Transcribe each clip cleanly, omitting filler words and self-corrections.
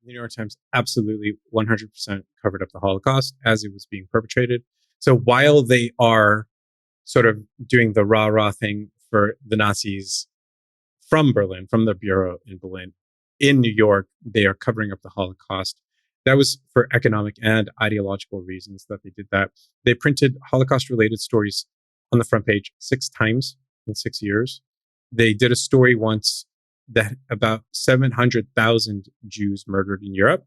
The New York Times absolutely 100% covered up the Holocaust as it was being perpetrated. So while they are sort of doing the rah-rah thing for the Nazis from Berlin, from the bureau in Berlin, in New York, they are covering up the Holocaust. That was for economic and ideological reasons that they did that. They printed Holocaust-related stories on the front page 6 times in 6 years. They did a story once that about 700,000 Jews murdered in Europe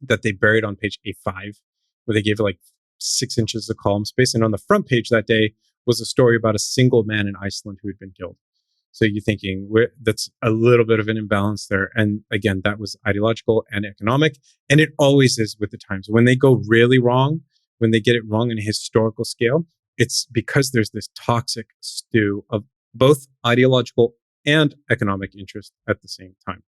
that they buried on page A5, where they gave it like 6 inches of column space. And on the front page that day was a story about a single man in Iceland who had been killed. So you're thinking that's a little bit of an imbalance there. And again, that was ideological and economic. And it always is with the Times. When they go really wrong, when they get it wrong in a historical scale, it's because there's this toxic stew of both ideological and economic interest at the same time.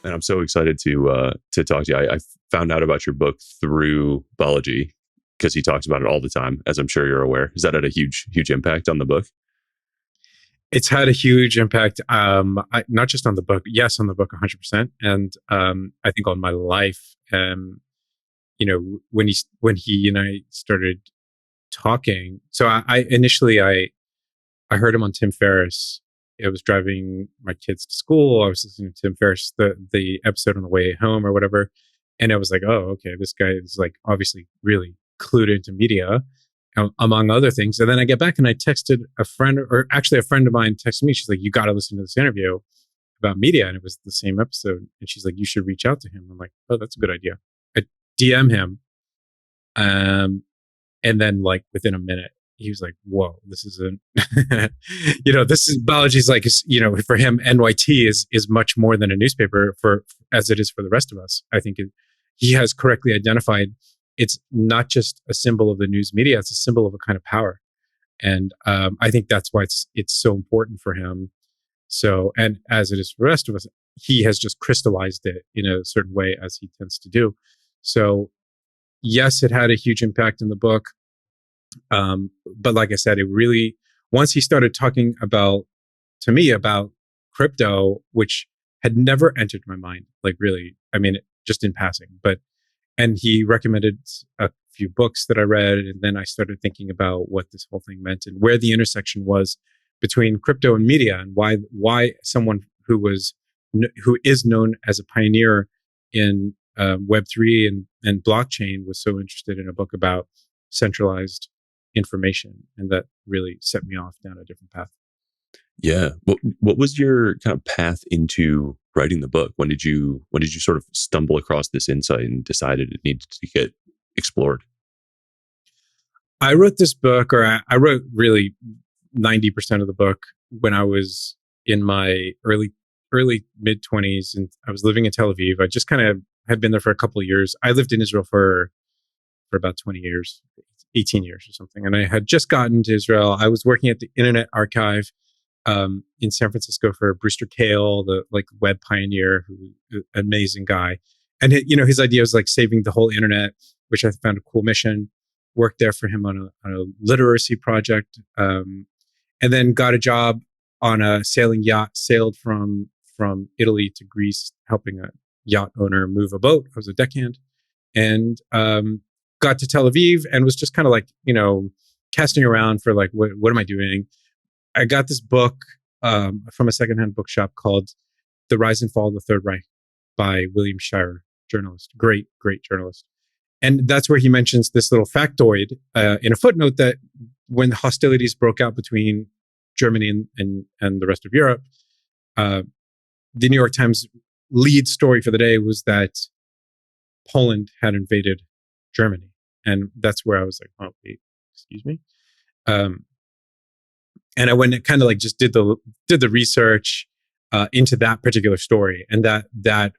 And I'm so excited to talk to you. I found out about your book through Balaji, because he talks about it all the time, as I'm sure you're aware. Has that had a huge impact on the book? It's had a huge impact, not just on the book. Yes, on the book, 100%, and I think on my life. You know, when he and I started talking, so I initially heard him on Tim Ferriss. I was driving my kids to school. I was listening to Tim Ferriss, the episode on the way home or whatever, and I was like, oh, okay, this guy is like obviously really clued into media, among other things. And then I get back and I texted a friend, or actually a friend of mine texted me. She's like, you got to listen to this interview about media. And it was the same episode. And she's like, you should reach out to him. I'm like, oh, that's a good idea. I DM him. And then like within a minute, he was like, whoa, this is this is Balaji's like, for him, NYT is much more than a newspaper as it is for the rest of us. I think he has correctly identified it's not just a symbol of the news media, it's a symbol of a kind of power. And I think that's why it's so important for him. So, and as it is for the rest of us, he has just crystallized it in a certain way, as he tends to do. So yes, it had a huge impact in the book. But like I said, it really, once he started talking to me about crypto, which had never entered my mind, like really, I mean, just in passing, and he recommended a few books that I read. And then I started thinking about what this whole thing meant and where the intersection was between crypto and media, and why someone who is known as a pioneer in Web3 and blockchain was so interested in a book about centralized information. And that really set me off down a different path. Yeah. What was your kind of path into writing the book? When did you sort of stumble across this insight and decided it needed to get explored? I wrote this book, or I wrote really 90% of the book when I was in my early mid 20s, and I was living in Tel Aviv. I just kind of had been there for a couple of years. I lived in Israel for about 20 years, 18 years or something. And I had just gotten to Israel. I was working at the Internet Archive in San Francisco for Brewster Kahle, the like web pioneer, amazing guy. And his idea was like saving the whole internet, which I found a cool mission. Worked there for him on a literacy project, and then got a job on a sailing yacht. Sailed from Italy to Greece, helping a yacht owner move a boat. I was a deckhand, and got to Tel Aviv and was just kind of like casting around for like what am I doing? I got this book from a secondhand bookshop called The Rise and Fall of the Third Reich by William Shirer, journalist, great journalist. And that's where he mentions this little factoid in a footnote that when hostilities broke out between Germany and the rest of Europe, the New York Times lead story for the day was that Poland had invaded Germany. And that's where I was like, oh, wait, excuse me. And I went and kind of like just did the research into that particular story, and that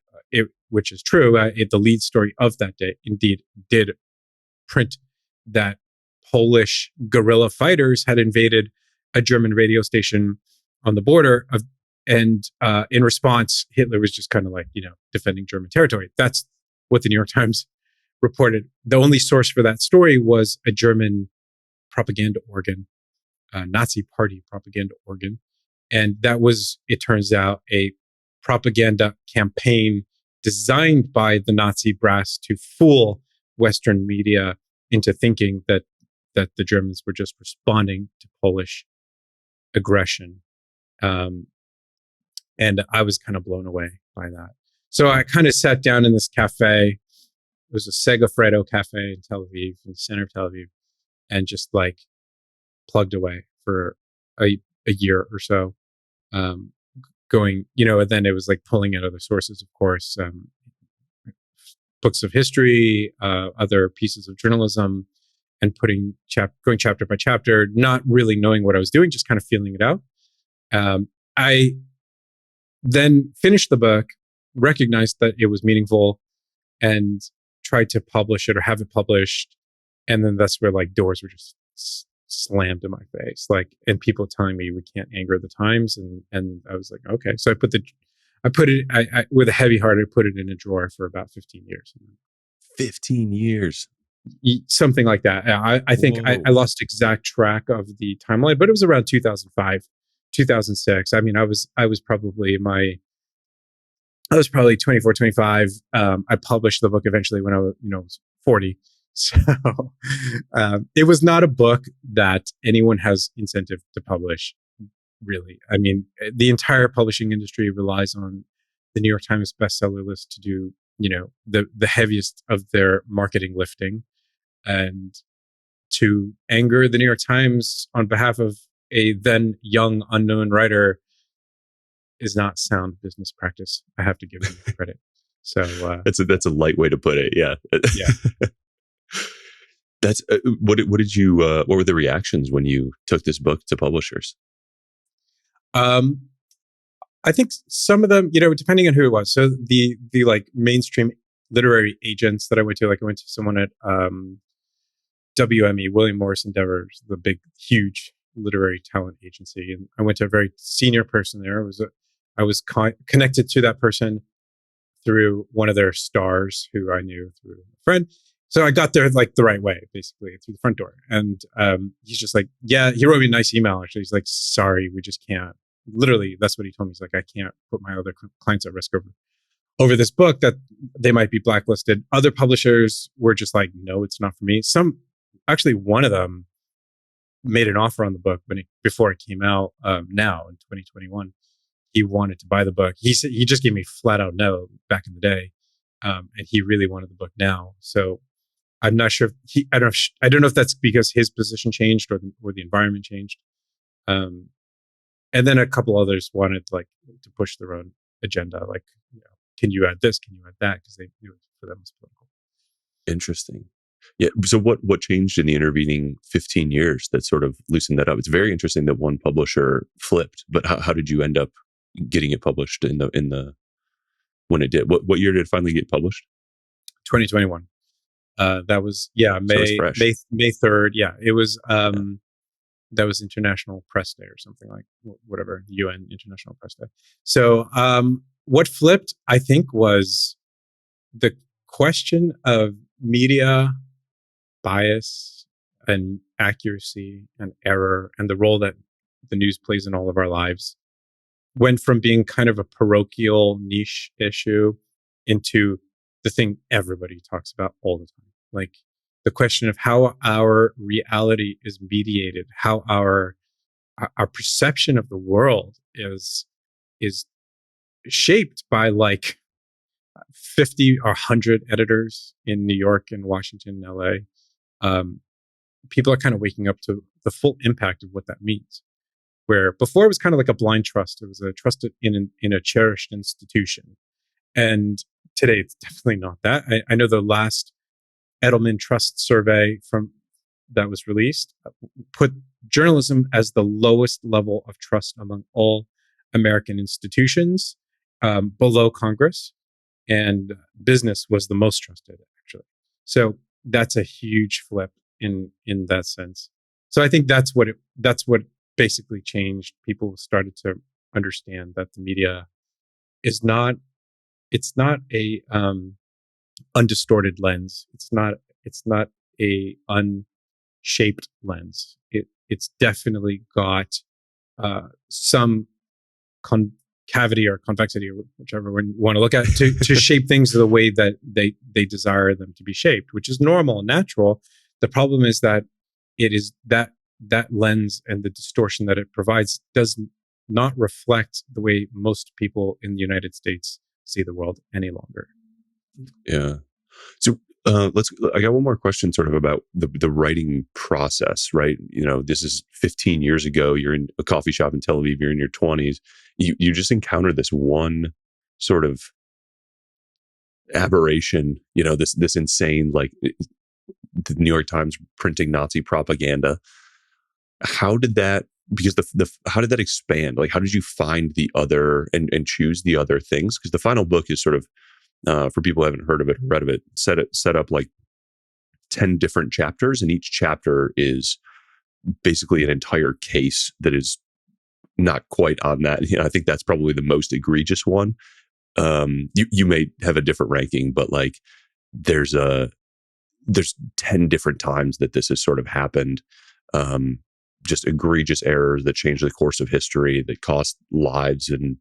which is true. The lead story of that day indeed did print that Polish guerrilla fighters had invaded a German radio station on the border and in response, Hitler was just kind of like defending German territory. That's what the New York Times reported. The only source for that story was a German propaganda organ Nazi Party propaganda organ. And that was, it turns out, a propaganda campaign designed by the Nazi brass to fool Western media into thinking that the Germans were just responding to Polish aggression. And I was kind of blown away by that. So I kind of sat down in this cafe. It was a Segafredo cafe in Tel Aviv, in the center of Tel Aviv, and just like plugged away for a year or so. Going, and then it was like pulling in other sources, of course, books of history, other pieces of journalism, and going chapter by chapter, not really knowing what I was doing, just kind of feeling it out. I then finished the book, recognized that it was meaningful, and tried to publish it or have it published. And then that's where like doors were just slammed in my face, like, and people telling me we can't anger the times. And I was like, okay. So I put it with a heavy heart, I put it in a drawer for about 15 years. 15 years. Something like that. I think I lost exact track of the timeline, but it was around 2005, 2006. I mean, I was probably 24, 25. I published the book eventually when I was 40. So it was not a book that anyone has incentive to publish, really. I mean, the entire publishing industry relies on the New York Times bestseller list to do, the heaviest of their marketing lifting. And to anger the New York Times on behalf of a then young, unknown writer is not sound business practice. I have to give them credit. So that's a light way to put it. Yeah. Yeah. That's what did you? What were the reactions when you took this book to publishers? I think some of them, depending on who it was. So the like mainstream literary agents that I went to, like I went to someone at WME, William Morris Endeavors, the big, huge literary talent agency, and I went to a very senior person there. I was connected to that person through one of their stars who I knew through a friend. So I got there like the right way, basically through the front door. And he's just like, yeah, he wrote me a nice email. Actually, he's like, sorry, we just can't. Literally, that's what he told me. He's like, I can't put my other clients at risk over this book, that they might be blacklisted. Other publishers were just like, no, it's not for me. Actually, one of them made an offer on the book before it came out. Now in 2021, he wanted to buy the book. He said, he just gave me flat out no back in the day, and he really wanted the book now. So I'm not sure if I don't know if that's because his position changed or the environment changed. And then a couple others wanted like to push their own agenda, like, can you add this? Can you add that? Because they knew it for them was political. Interesting. Yeah. So what changed in the intervening 15 years that sort of loosened that up? It's very interesting that one publisher flipped, but how did you end up getting it published in the when it did? What year did it finally get published? 2021. That was May 3rd. Yeah, it was. That was International Press Day or something, like whatever, UN International Press Day. So what flipped, I think, was the question of media bias and accuracy and error, and the role that the news plays in all of our lives, went from being kind of a parochial niche issue into the thing everybody talks about all the time. Like the question of how our reality is mediated, how our perception of the world is shaped by like 50 or 100 editors in New York and Washington and LA. People are kind of waking up to the full impact of what that means. Where before it was kind of like a blind trust. It was a trust in a cherished institution. And today it's definitely not that. I know the last Edelman Trust survey that was released put journalism as the lowest level of trust among all American institutions, below Congress, and business was the most trusted, actually. So that's a huge flip in that sense. So I think that's what basically changed. People started to understand that the media it's not a undistorted lens. It's not a shaped lens. It's definitely got some concavity or convexity, or whichever one you want to look at, to shape things the way that they desire them to be shaped, which is normal and natural. The problem is that it is that lens and the distortion that it provides does not reflect the way most people in the United States see the world any longer. Yeah. So I got one more question sort of about the writing process, right? This is 15 years ago. You're in a coffee shop in Tel Aviv. You're in your 20s. You just encounter this one sort of aberration, this insane, like the New York Times printing Nazi propaganda. How did that, because how did that expand? Like, how did you find the other and choose the other things? Because the final book is sort of, for people who haven't heard of it or read of it, set up like 10 different chapters, and each chapter is basically an entire case that is not quite on that. I think that's probably the most egregious one. You may have a different ranking, but like there's 10 different times that this has sort of happened. Just egregious errors that change the course of history, that cost lives and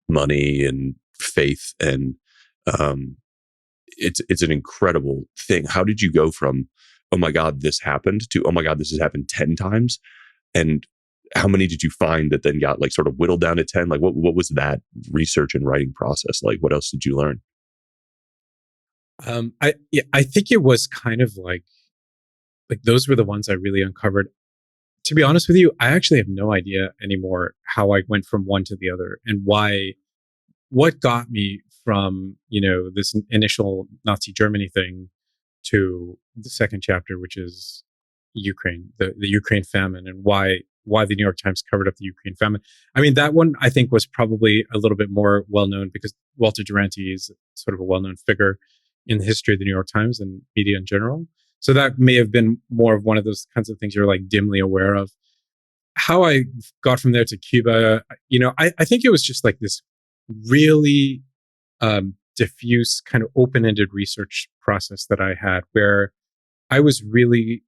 money and faith, and it's an incredible thing. How did you go from, oh my God, this happened, to, oh my God, this has happened 10 times? And how many did you find that then got like sort of whittled down to 10? Like what was that research and writing process like? What else did you learn? I think it was kind of like those were the ones I really uncovered. To be honest with you, I actually have no idea anymore how I went from one to the other, and what got me from, this initial Nazi Germany thing to the second chapter, which is Ukraine, the Ukraine famine, and why the New York Times covered up the Ukraine famine. I mean, that one I think was probably a little bit more well known because Walter Duranty is sort of a well known figure in the history of the New York Times and media in general. So that may have been more of one of those kinds of things you're like dimly aware of. How I got from there to Cuba, I think it was just like this really diffuse kind of open-ended research process that I had, where I was really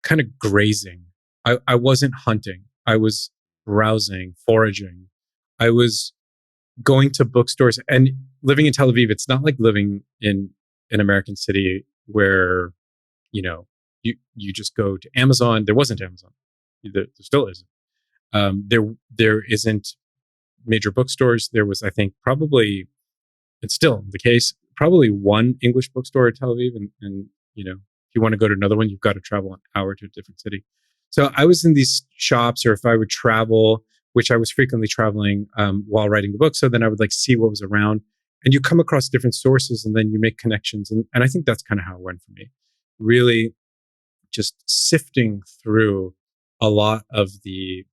kind of grazing. I wasn't hunting. I was browsing, foraging. I was going to bookstores, and living in Tel Aviv, it's not like living in an American city where, you just go to Amazon. There wasn't Amazon. There still isn't. There isn't major bookstores. There was, I think, probably, it's still the case, probably one English bookstore in Tel Aviv. And if you want to go to another one, you've got to travel an hour to a different city. So I was in these shops, or if I would travel, which I was frequently traveling while writing the book. So then I would like see what was around, and you come across different sources, and then you make connections. And I think that's kind of how it went for me. Really just sifting through a lot of the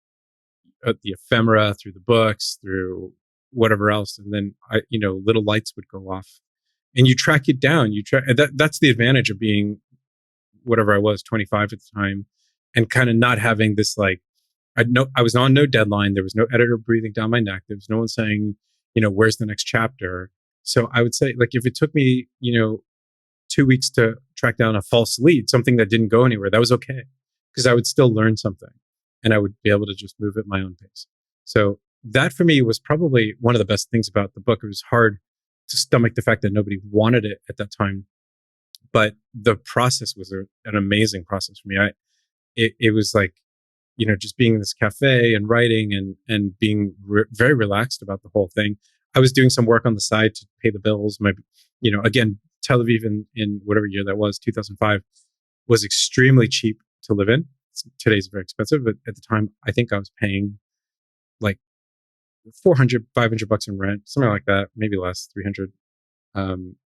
ephemera, through the books, through whatever else. And then little lights would go off, and you track it down. That's the advantage of being whatever I was, 25 at the time, and kind of not having this like, I was on no deadline. There was no editor breathing down my neck. There was no one saying, where's the next chapter? So I would say, like, if it took me, 2 weeks to track down a false lead, something that didn't go anywhere, that was okay, because I would still learn something, and I would be able to just move at my own pace. So that for me was probably one of the best things about the book. It was hard to stomach the fact that nobody wanted it at that time, but the process was an amazing process for me. It was like, just being in this cafe and writing and being very relaxed about the whole thing. I was doing some work on the side to pay the bills. Again, Tel Aviv in whatever year that was, 2005, was extremely cheap to live in. Today's very expensive, but at the time, I think I was paying like $400, $500 in rent, something like that, maybe less, 300.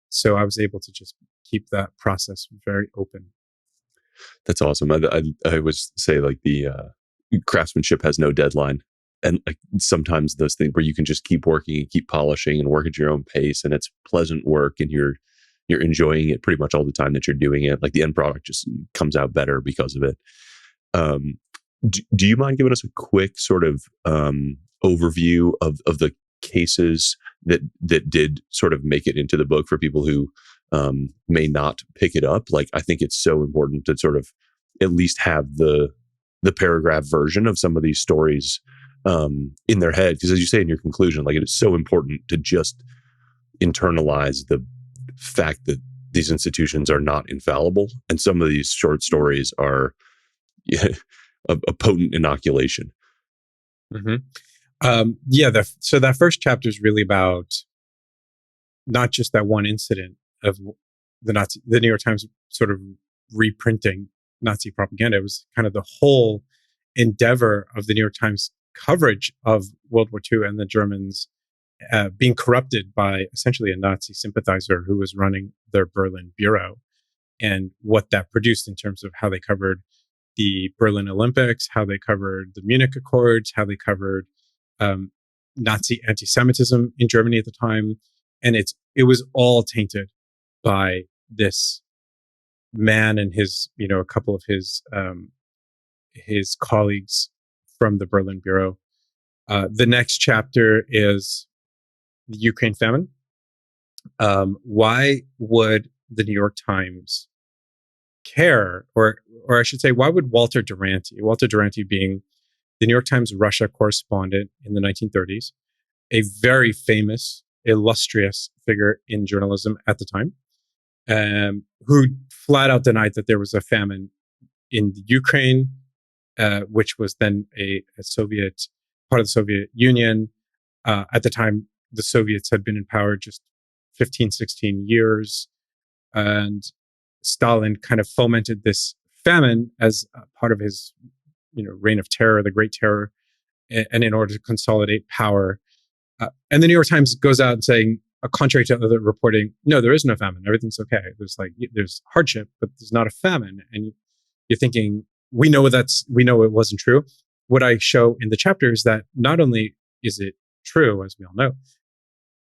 So I was able to just keep that process very open. That's awesome. I always say like the craftsmanship has no deadline, and like sometimes those things where you can just keep working and keep polishing and work at your own pace, and it's pleasant work, and you're enjoying it pretty much all the time that you're doing it. Like the end product just comes out better because of it. Do you mind giving us a quick sort of overview of the cases that did sort of make it into the book for people who may not pick it up? Like, I think it's so important to sort of at least have the paragraph version of some of these stories in their head. Because as you say in your conclusion, like, it is so important to just internalize the fact that these institutions are not infallible, and some of these short stories are a potent inoculation. So that first chapter is really about not just that one incident of the New York Times sort of reprinting Nazi propaganda. It was kind of the whole endeavor of the New York Times coverage of World War II and the Germans being corrupted by essentially a Nazi sympathizer who was running their Berlin bureau, and what that produced in terms of how they covered the Berlin Olympics, how they covered the Munich Accords, how they covered Nazi anti-Semitism in Germany at the time. And it was all tainted by this man and his, a couple of his colleagues from the Berlin Bureau. The next chapter is the Ukraine famine. Why would the New York Times care, or I should say, why would Walter Duranty being the New York Times Russia correspondent in the 1930s, a very famous, illustrious figure in journalism at the time, who flat out denied that there was a famine in the Ukraine, which was then a Soviet part of the Soviet Union. At the time, the Soviets had been in power just 15, 16 years, and Stalin kind of fomented this famine as part of his, reign of terror, the Great Terror, and in order to consolidate power. And the New York Times goes out and saying, contrary to other reporting, no, there is no famine. Everything's okay. There's hardship, but there's not a famine. And you're thinking, we know it wasn't true. What I show in the chapter is that not only is it true, as we all know,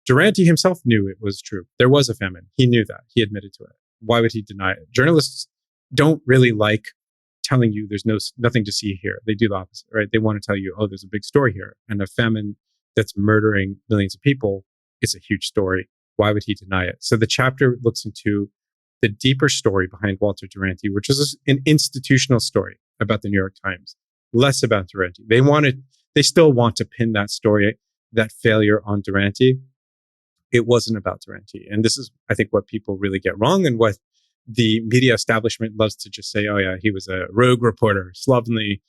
Duranty himself knew it was true. There was a famine. He knew that. He admitted to it. Why would he deny it? Journalists don't really like telling you there's nothing to see here. They do the opposite, right? They want to tell you, oh, there's a big story here. And a famine that's murdering millions of people is a huge story. Why would he deny it? So the chapter looks into the deeper story behind Walter Duranty, which is an institutional story about the New York Times, less about Duranty. They still want to pin that story, that failure, on Duranty. It wasn't about Duranty. And this is, I think, what people really get wrong, and what the media establishment loves to just say, oh yeah, he was a rogue reporter, slovenly,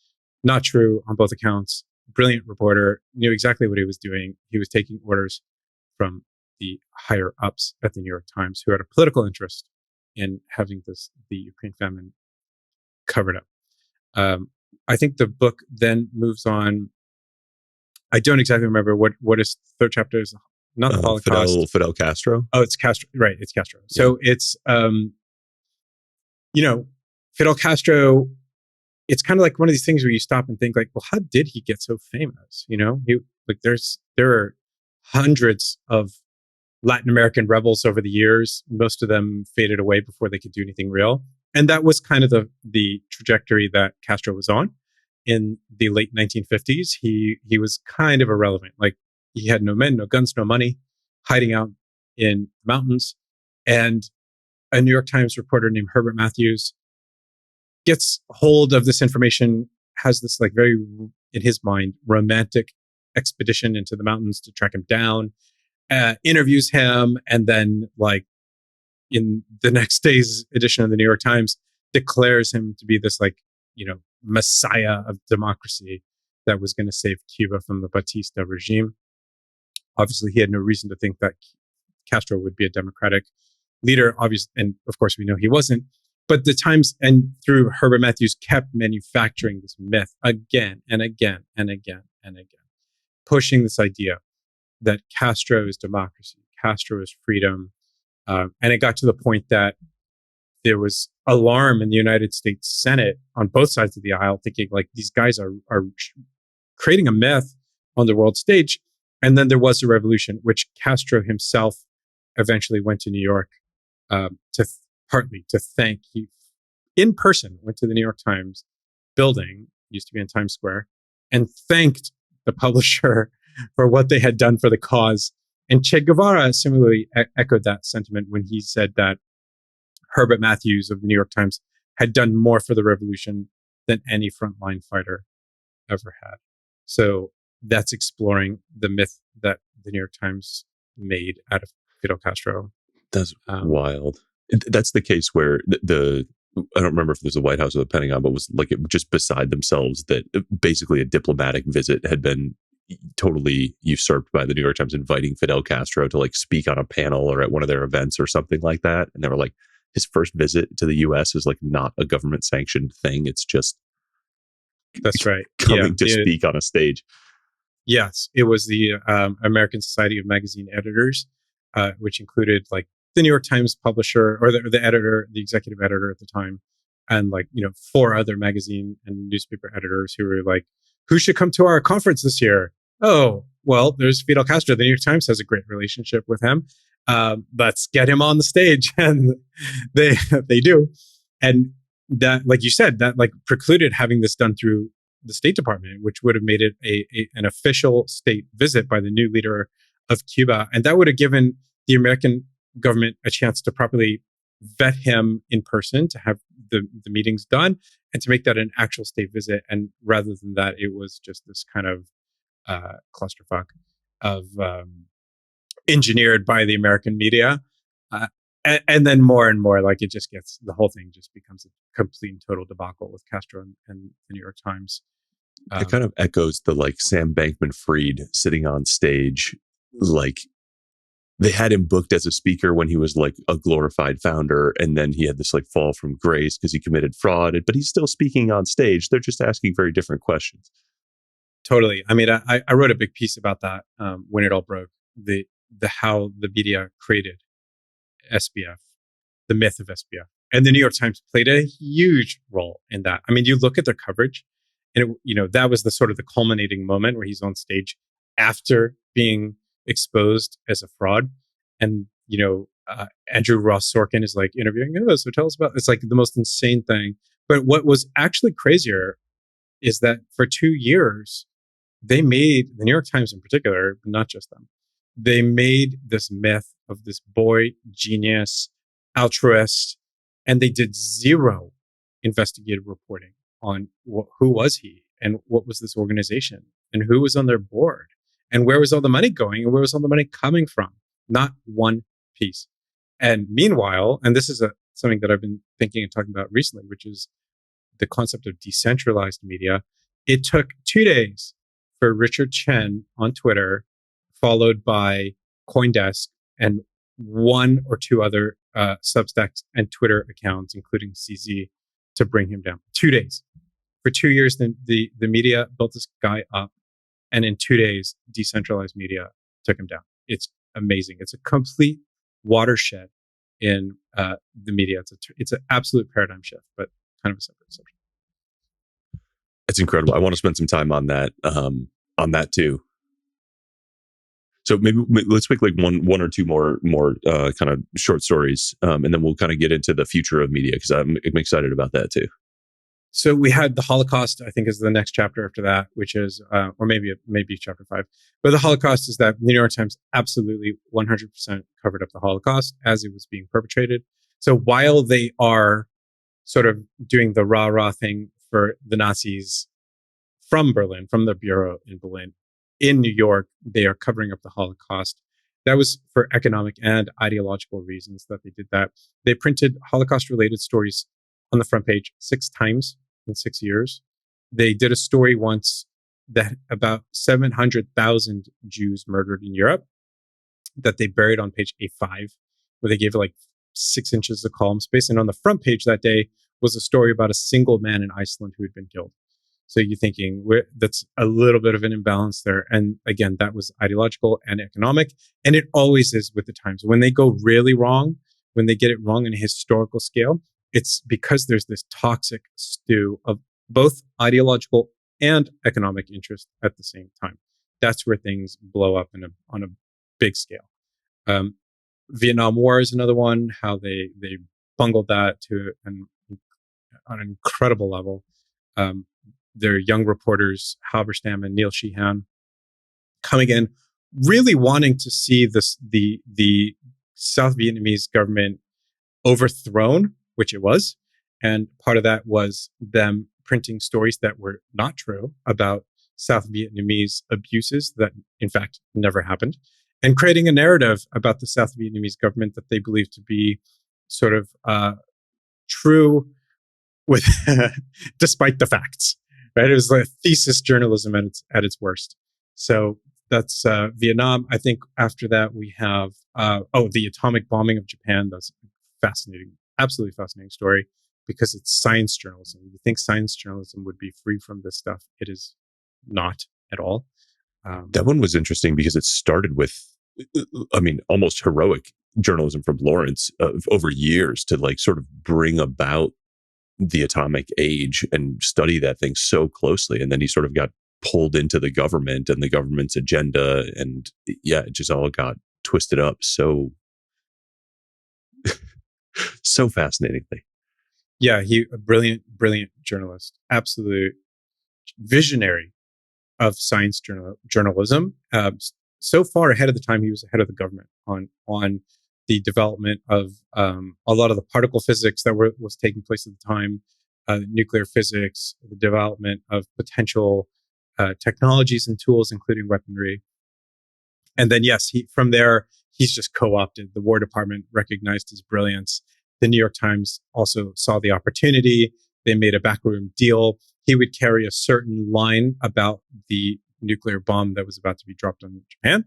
not true on both accounts, brilliant reporter, knew exactly what he was doing. He was taking orders from the higher ups at the New York Times, who had a political interest in having the Ukraine famine covered up. I think the book then moves on. I don't exactly remember what is the third chapter is. Not the Holocaust. Fidel Castro. Oh, it's Castro. Right, it's Castro. Yeah. So it's Fidel Castro. It's kind of like one of these things where you stop and think, like, well, how did he get so famous? There are hundreds of Latin American rebels over the years. Most of them faded away before they could do anything real. And that was kind of the trajectory that Castro was on in the late 1950s. He was kind of irrelevant. Like, he had no men, no guns, no money, hiding out in mountains. And a New York Times reporter named Herbert Matthews gets hold of this information, has this like very, in his mind, romantic expedition into the mountains to track him down, interviews him, and then, like, in the next day's edition of the New York Times, declares him to be this, like, messiah of democracy that was going to save Cuba from the Batista regime. Obviously, he had no reason to think that Castro would be a democratic leader, obviously, and of course we know he wasn't. But the Times, and through Herbert Matthews, kept manufacturing this myth again and again and again and again, pushing this idea that Castro is democracy, Castro is freedom. And it got to the point that there was alarm in the United States Senate on both sides of the aisle, thinking, like, these guys are creating a myth on the world stage. And then there was a revolution, which Castro himself eventually went to New York partly to thank. He, in person, went to the New York Times building, used to be in Times Square, and thanked the publisher for what they had done for the cause. And Che Guevara similarly echoed that sentiment when he said that Herbert Matthews of the New York Times had done more for the revolution than any frontline fighter ever had. So that's exploring the myth that the New York Times made out of Fidel Castro. That's wild. That's the case where the I don't remember if it was the White House or the Pentagon, but was like just beside themselves that basically a diplomatic visit had been totally usurped by the New York Times, inviting Fidel Castro to like speak on a panel or at one of their events or something like that. And they were like, his first visit to the US is like not a government sanctioned thing. It's just that's right, coming to speak on a stage. Yes, it was the American Society of Magazine Editors, which included like the New York Times publisher or the editor, the executive editor at the time, and like 4 other magazine and newspaper editors who were like, "Who should come to our conference this year?" Oh, well, there's Fidel Castro. The New York Times has a great relationship with him. Let's get him on the stage, and they do, and that, like you said, that like precluded having this done through the State Department, which would have made it an official state visit by the new leader of Cuba. And that would have given the American government a chance to properly vet him in person, to have the meetings done, and to make that an actual state visit. And rather than that, it was just this kind of clusterfuck of engineered by the American media. And then more and more, like the whole thing just becomes a complete and total debacle with Castro and the New York Times. It kind of echoes the like Sam Bankman-Fried sitting on stage. Like they had him booked as a speaker when he was like a glorified founder. And then he had this like fall from grace because he committed fraud, but he's still speaking on stage. They're just asking very different questions. Totally. I mean, I wrote a big piece about that when it all broke, the how the media created SBF, the myth of SBF. And the New York Times played a huge role in that. I mean, you look at their coverage, and that was the sort of the culminating moment where he's on stage after being exposed as a fraud. And, Andrew Ross Sorkin is like interviewing him. So tell us about, it's like the most insane thing. But what was actually crazier is that for 2 years, they made, the New York Times in particular, but not just them, they made this myth of this boy genius, altruist, and they did zero investigative reporting on who was he and what was this organization and who was on their board and where was all the money going and where was all the money coming from. Not one piece. And meanwhile, and this is something that I've been thinking and talking about recently, which is the concept of decentralized media. It took 2 days for Richard Chen on Twitter, followed by CoinDesk and 1 or 2 other Substacks and Twitter accounts, including CZ, to bring him down. 2 days. For 2 years, the media built this guy up, and in 2 days, decentralized media took him down. It's amazing. It's a complete watershed in the media. It's an absolute paradigm shift, but kind of a separate subject. It's incredible. I want to spend some time on that too. So maybe let's pick like one or two more kind of short stories, and then we'll kind of get into the future of media, because I'm excited about that too. So we had the Holocaust, I think, is the next chapter after that, which is, or maybe chapter 5. But the Holocaust is that the New York Times absolutely 100% covered up the Holocaust as it was being perpetrated. So while they are sort of doing the rah-rah thing for the Nazis from Berlin, from the bureau in Berlin, in New York, they are covering up the Holocaust. That was for economic and ideological reasons that they did that. They printed Holocaust-related stories on the front page 6 times in 6 years. They did a story once that about 700,000 Jews murdered in Europe that they buried on page A5, where they gave it like 6 inches of column space. And on the front page that day was a story about a single man in Iceland who had been killed. So you're thinking that's a little bit of an imbalance there. And again, that was ideological and economic. And it always is with the Times. When they go really wrong, when they get it wrong in a historical scale, it's because there's this toxic stew of both ideological and economic interest at the same time. That's where things blow up on a big scale. Vietnam War is another one, how they bungled that to on an incredible level. Their young reporters, Halberstam and Neil Sheehan, coming in, really wanting to see the South Vietnamese government overthrown, which it was, And part of that was them printing stories that were not true about South Vietnamese abuses that, in fact, never happened, and creating a narrative about the South Vietnamese government that they believed to be sort of true with despite the facts. Right? It was like thesis journalism at its worst. So that's Vietnam. I think after that we have the atomic bombing of Japan. That's fascinating, absolutely fascinating story because it's science journalism. You think science journalism would be free from this stuff? It is not at all. That one was interesting because it started with, I mean, almost heroic journalism from Lawrence over years to like sort of bring about the atomic age and study that thing so closely. And then he sort of got pulled into the government and the government's agenda. And yeah, it just all got twisted up so fascinatingly. Yeah, a brilliant journalist, absolute visionary of science journalism. So far ahead of the time, he was ahead of the government on the development of a lot of the particle physics that was taking place at the time, nuclear physics, the development of potential technologies and tools, including weaponry. And then, yes, from there, he's just co-opted. The War Department recognized his brilliance. The New York Times also saw the opportunity. They made a backroom deal. He would carry a certain line about the nuclear bomb that was about to be dropped on Japan.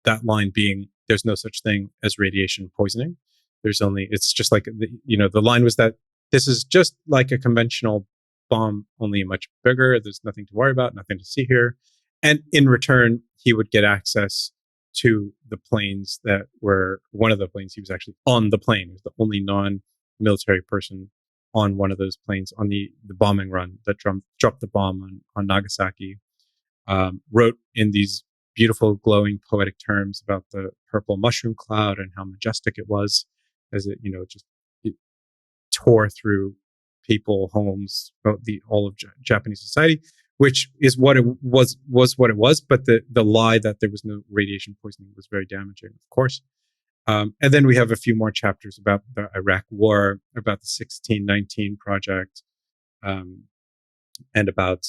That line being, there's no such thing as radiation poisoning. It's just like, the line was that this is just like a conventional bomb, only much bigger. There's nothing to worry about, nothing to see here. And in return, he would get access to the planes that were one of the planes. He was actually on the plane. He was the only non-military person on one of those planes on the bombing run that dropped the bomb on Nagasaki. Wrote in these beautiful, glowing, poetic terms about the purple mushroom cloud and how majestic it was, as it tore through people, homes, all of Japanese society, which is what it was what it was. But the lie that there was no radiation poisoning was very damaging, of course. And then we have a few more chapters about the Iraq War, about the 1619 Project, and about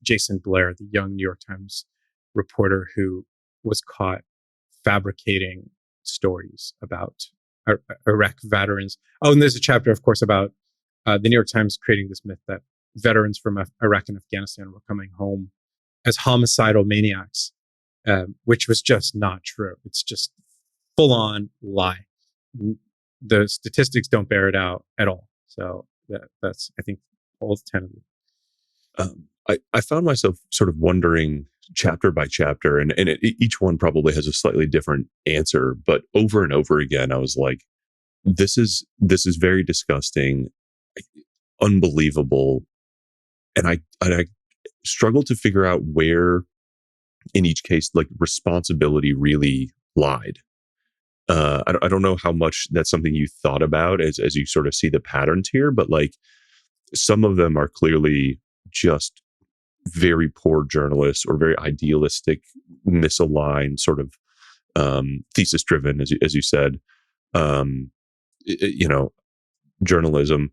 Jason Blair, the young New York Times reporter who was caught fabricating stories about Iraq veterans. Oh, and there's a chapter, of course, about the New York Times creating this myth that veterans from Iraq and Afghanistan were coming home as homicidal maniacs, which was just not true. It's just full-on lie. The statistics don't bear it out at all. So that's, I think, all 10 of them. I found myself sort of wondering chapter by chapter, and each one probably has a slightly different answer, but over and over again, I was like, this is very disgusting, unbelievable. And I struggled to figure out where in each case, like, responsibility really lied. I don't know how much that's something you thought about as you sort of see the patterns here, but like some of them are clearly just very poor journalists or very idealistic, misaligned, sort of thesis driven, as you said, journalism.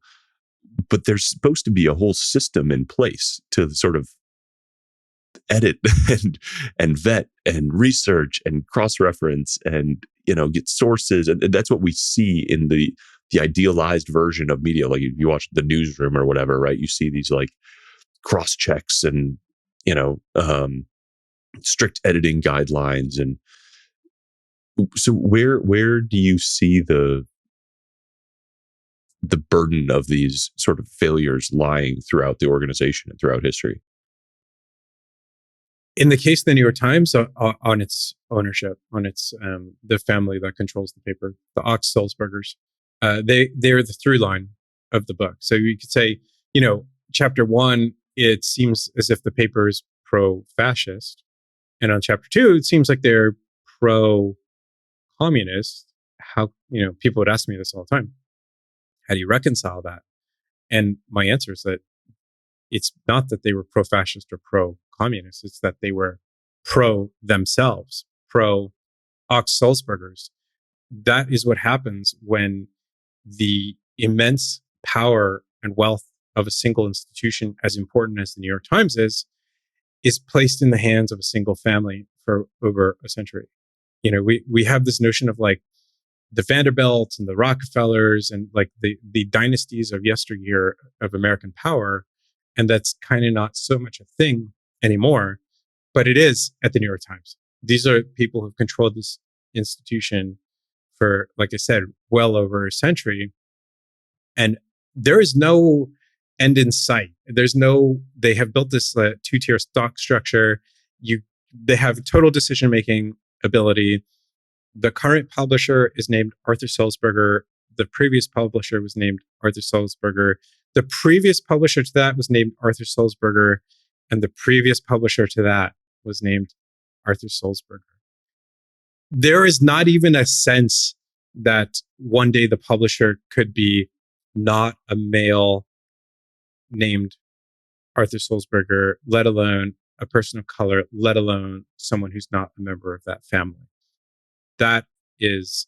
But there's supposed to be a whole system in place to sort of edit and vet and research and cross-reference and get sources, and that's what we see in the idealized version of media. Like if you watch the newsroom or whatever, right, you see these like cross checks and strict editing guidelines. And so where do you see the burden of these sort of failures lying throughout the organization and throughout history? In the case of the New York Times, on its ownership, on its the family that controls the paper, the Ox-Sulzbergers, they're the through line of the book. So you could say, chapter 1, it seems as if the paper is pro-fascist, and on chapter 2, it seems like they're pro-communist. How people would ask me this all the time. How do you reconcile that? And my answer is that it's not that they were pro-fascist or pro-communist. It's that they were pro themselves, pro Ox-Sulzbergers. That is what happens when the immense power and wealth of a single institution, as important as the New York Times is placed in the hands of a single family for over a century. We have this notion of like the Vanderbilts and the Rockefellers and like the dynasties of yesteryear of American power. And that's kind of not so much a thing anymore, but it is at the New York Times. These are people who've controlled this institution for, like I said, well over a century. And there is no end in sight. They have built this two-tier stock structure. They have total decision-making ability. The current publisher is named Arthur Sulzberger. The previous publisher was named Arthur Sulzberger. The previous publisher to that was named Arthur Sulzberger. And the previous publisher to that was named Arthur Sulzberger. There is not even a sense that one day the publisher could be not a male named Arthur Sulzberger, let alone a person of color, let alone someone who's not a member of that family. That is,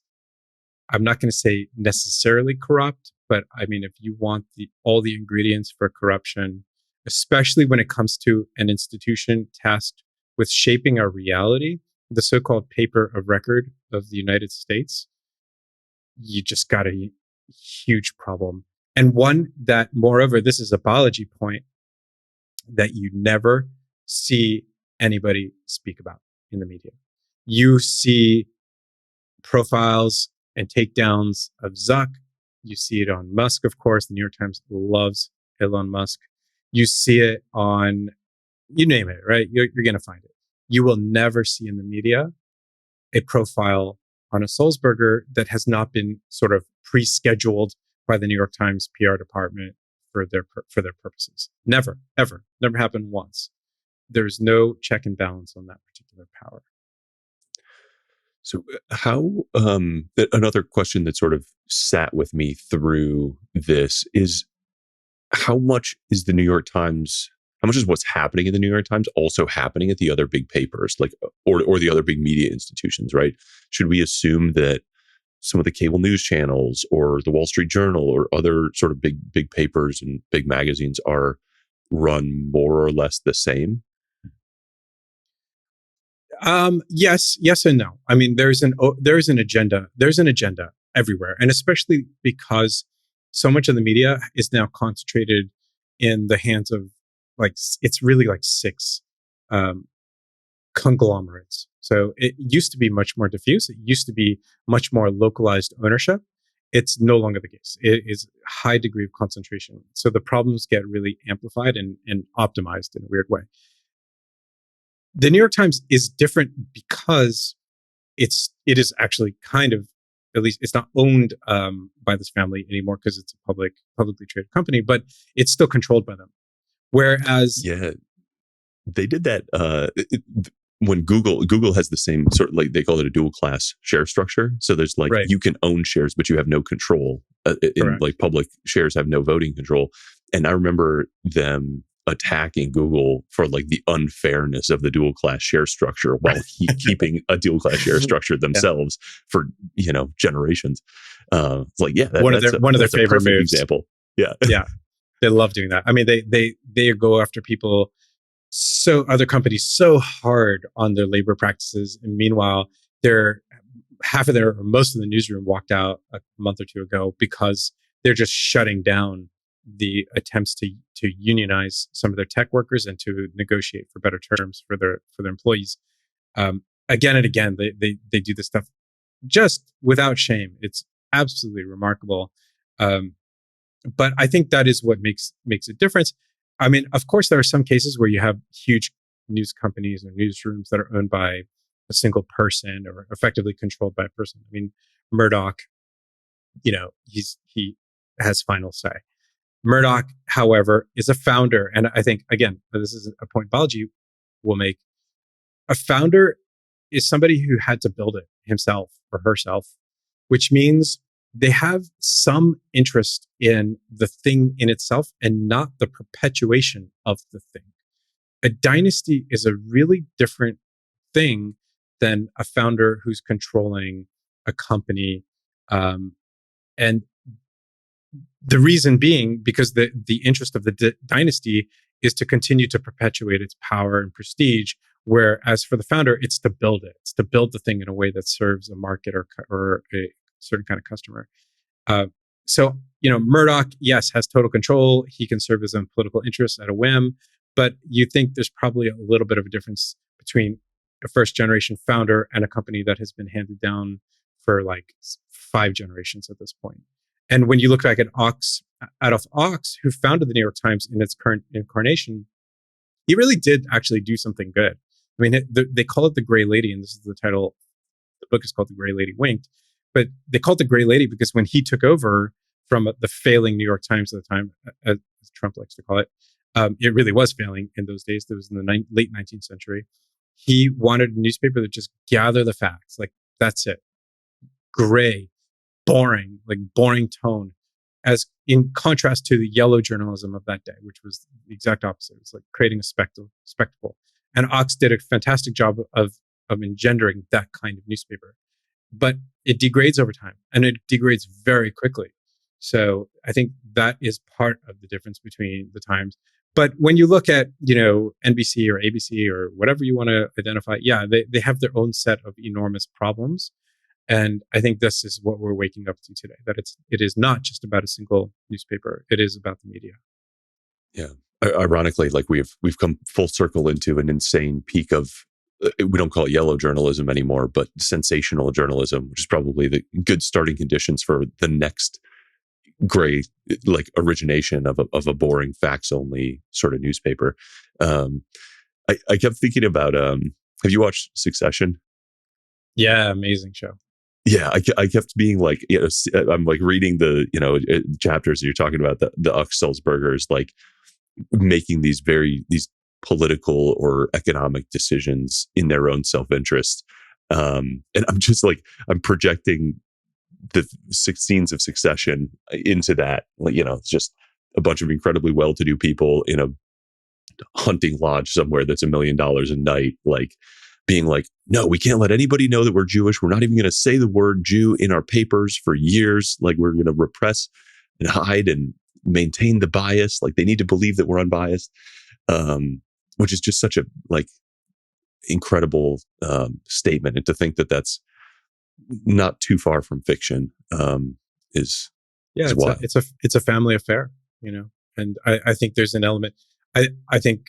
I'm not going to say necessarily corrupt, but I mean, if you want all the ingredients for corruption, especially when it comes to an institution tasked with shaping our reality, the so-called paper of record of the United States, you just got a huge problem. And one that, moreover, this is a Balaji point that you never see anybody speak about in the media. You see profiles and takedowns of Zuck. You see it on Musk, of course. The New York Times loves Elon Musk. You see it on, you name it, right? You're going to find it. You will never see in the media a profile on a Sulzberger that has not been sort of pre-scheduled by the New York Times PR department for their purposes. Never, ever, never happened once. There's no check and balance on that particular power. So how, another question that sort of sat with me through this is, how much is the New York Times, how much is what's happening in the New York Times also happening at the other big papers, like, or the other big media institutions, right? Should we assume that some of the cable news channels or the Wall Street Journal or other sort of big papers and big magazines are run more or less the same? Yes and no. I mean, there's an agenda. There's an agenda everywhere, and especially because so much of the media is now concentrated in the hands of it's really like six conglomerates. So it used to be much more diffuse. It used to be much more localized ownership. It's no longer the case. It is a high degree of concentration. So the problems get really amplified and optimized in a weird way. The New York Times is different because it is actually kind of, at least it's not owned by this family anymore because it's a publicly traded company, but it's still controlled by them. Whereas, yeah, they did that when Google has the same sort of, like, they call it a dual class share structure. So there's like, right. You can own shares, but you have no control. In like public shares have no voting control. And I remember them attacking Google for like the unfairness of the dual class share structure while keeping a dual class share structure themselves for generations. It's like, yeah, one of their favorite moves. Example. Yeah, yeah, they love doing that. I mean, they go after people, other companies so hard on their labor practices, and meanwhile, most of the newsroom walked out a month or two ago because they're just shutting down the attempts to unionize some of their tech workers and to negotiate for better terms for their employees. Again and again, they do this stuff just without shame. It's absolutely remarkable. But I think that is what makes a difference. I mean, of course, there are some cases where you have huge news companies or newsrooms that are owned by a single person or effectively controlled by a person. I mean, Murdoch, he has final say. Murdoch, however, is a founder. And I think, again, this is a point Balaji will make. A founder is somebody who had to build it himself or herself, which means they have some interest in the thing in itself and not the perpetuation of the thing. A dynasty is a really different thing than a founder who's controlling a company. And The reason being because the interest of the dynasty is to continue to perpetuate its power and prestige. Whereas for the founder, it's to build it. It's to build the thing in a way that serves a market or a certain kind of customer. Uh, so, Murdoch, yes, has total control. He can serve his own political interests at a whim. But you think there's probably a little bit of a difference between a first generation founder and a company that has been handed down for like 5 generations at this point. And when you look back at Adolf Ochs, who founded the New York Times in its current incarnation, he really did actually do something good. I mean, they call it the Gray Lady, and this is the title. The book is called The Gray Lady Winked, but they called it the Gray Lady because when he took over from the failing New York Times at the time, as Trump likes to call it, it really was failing in those days. It was in the late 19th century. He wanted a newspaper that just gather the facts. Like, that's it. Gray, boring tone, as in contrast to the yellow journalism of that day, which was the exact opposite. It was like creating a spectacle. And Ochs did a fantastic job of engendering that kind of newspaper. But it degrades over time, and it degrades very quickly. So I think that is part of the difference between the times. But when you look at, NBC or ABC or whatever you want to identify, yeah, they have their own set of enormous problems. And I think this is what we're waking up to today, that it is not just about a single newspaper. It is about the media. Yeah. Ironically, like we've come full circle into an insane peak of, we don't call it yellow journalism anymore, but sensational journalism, which is probably the good starting conditions for the next gray, like origination of a boring facts only sort of newspaper. I kept thinking about, have you watched Succession? Yeah. Amazing show. Yeah. I kept being like, I'm like reading the, chapters and you're talking about the Sulzbergers, like making these political or economic decisions in their own self-interest. And I'm just like, I'm projecting the scenes of Succession into that, it's just a bunch of incredibly well-to-do people in a hunting lodge somewhere that's $1 million a night, like being like, no, we can't let anybody know that we're Jewish. We're not even going to say the word Jew in our papers for years. Like, we're going to repress and hide and maintain the bias. Like, they need to believe that we're unbiased, which is just such a incredible statement. And to think that that's not too far from fiction is wild. It's a family affair, and I think there's an element. I think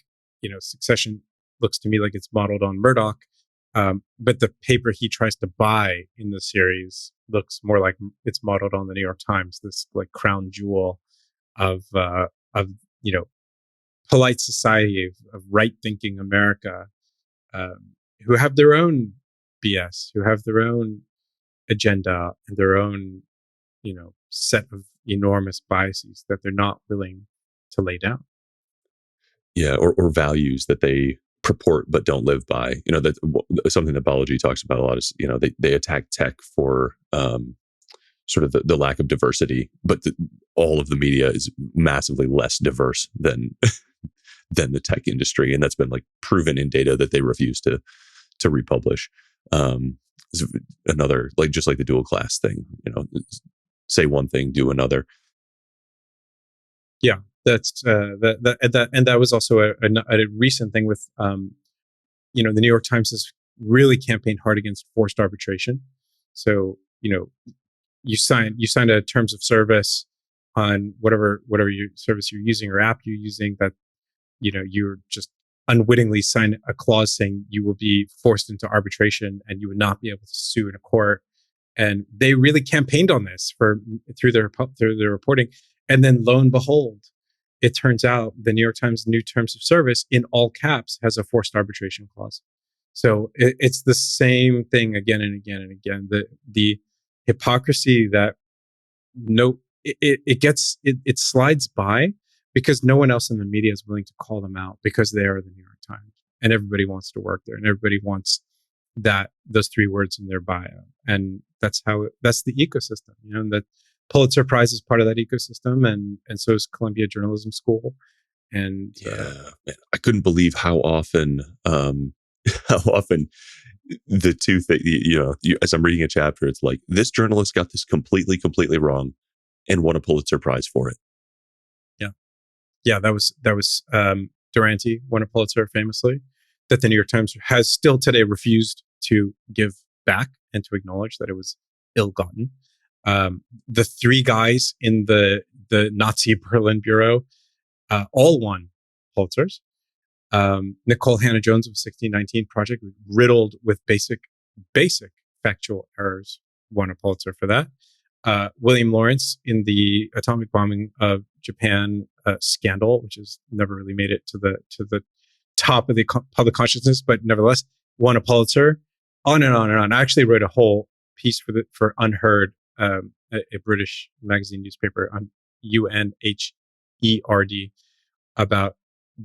Succession looks to me like it's modeled on Murdoch, but the paper he tries to buy in the series looks more like it's modeled on the New York Times, this like crown jewel of polite society of right thinking America, who have their own BS, who have their own agenda and their own set of enormous biases that they're not willing to lay down. Yeah, or values that they purport but don't live by. That something that Balaji talks about a lot is, they attack tech for sort of the lack of diversity, but all of the media is massively less diverse than than the tech industry, and that's been like proven in data that they refuse to republish. Another, like, just like the dual class thing, say one thing, do another. Yeah, that's that was also a recent thing with the New York Times has really campaigned hard against forced arbitration. So you sign a terms of service on whatever your service you're using or app you're using, that you're just unwittingly sign a clause saying you will be forced into arbitration and you would not be able to sue in a court. And they really campaigned on this through their reporting. And then lo and behold, it turns out the New York Times new terms of service in all caps has a forced arbitration clause. So it's the same thing again and again and again. The hypocrisy that it slides by because no one else in the media is willing to call them out, because they are the New York Times and everybody wants to work there and everybody wants those 3 words in their bio. And that's the ecosystem, and that Pulitzer Prize is part of that ecosystem, and so is Columbia Journalism School. And man, I couldn't believe how often the two things, as I'm reading a chapter, it's like, this journalist got this completely wrong. and won a Pulitzer Prize for it. Yeah, that was Durante won a Pulitzer famously, that the New York Times has still today refused to give back and to acknowledge that it was ill-gotten. The three guys in the Nazi Berlin bureau all won Pulitzers. Nicole Hannah-Jones of 1619 Project, riddled with basic factual errors, won a Pulitzer for that. William Lawrence in the atomic bombing of Japan scandal, which has never really made it to the top of the public consciousness, but nevertheless won a Pulitzer. On and on and on. I actually wrote a whole piece for Unheard, a British magazine newspaper, on UNHERD, about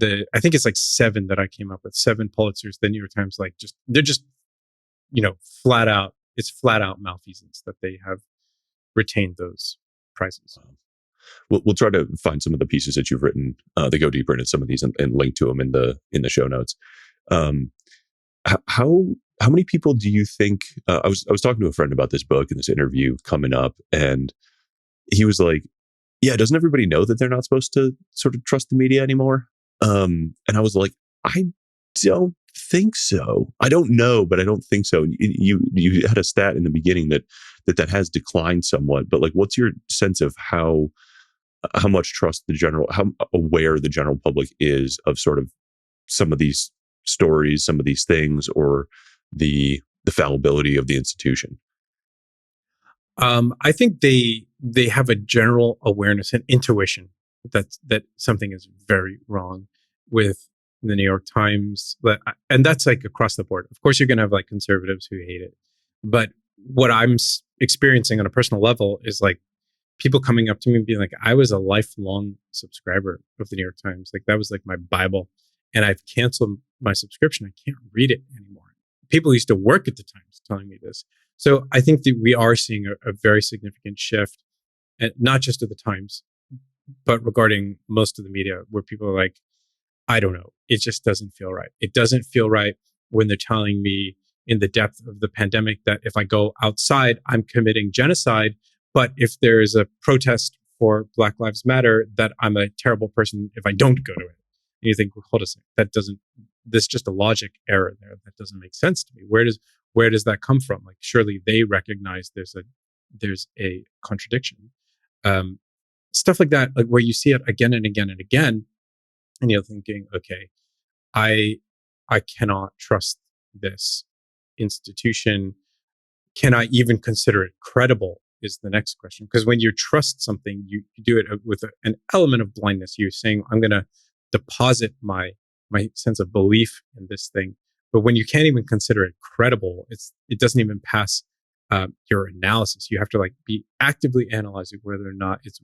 I think it's like 7 that I came up with, 7 Pulitzers. The New York Times, they're just, flat out malfeasance that they have retained those prizes. We'll try to find some of the pieces that you've written that go deeper into some of these and link to them in the show notes. How many people do you think? I was talking to a friend about this book and this interview coming up, and he was like, "Yeah, doesn't everybody know that they're not supposed to sort of trust the media anymore?" And I was like, "I don't think so. I don't know, but I don't think so." You had a stat in the beginning that has declined somewhat, but what's your sense of how much trust how aware the general public is of sort of some of these stories, some of these things, or the fallibility of the institution? I think they have a general awareness and intuition that something is very wrong with the New York Times, and that's across the board. Of course, you're going to have conservatives who hate it, but what I'm experiencing on a personal level is people coming up to me and being like, "I was a lifelong subscriber of the New York Times. That was my Bible, and I've canceled my subscription. I can't read it anymore." People who used to work at the Times telling me this. So I think that we are seeing a very significant shift, and not just of the Times, but regarding most of the media, where people are like, "I don't know. It just doesn't feel right. It doesn't feel right when they're telling me in the depth of the pandemic that if I go outside, I'm committing genocide. But if there is a protest for Black Lives Matter, that I'm a terrible person if I don't go to it." And you think, well, hold a second, there's just a logic error there. That doesn't make sense to me. Where does that come from? Surely they recognize there's a contradiction. Stuff like that, where you see it again and again and again, and you're thinking, okay, I cannot trust this institution. Can I even consider it credible is the next question. Because when you trust something, you do it with an element of blindness. You're saying, I'm going to deposit my sense of belief in this thing. But when you can't even consider it credible, it doesn't even pass your analysis. You have to be actively analyzing whether or not it's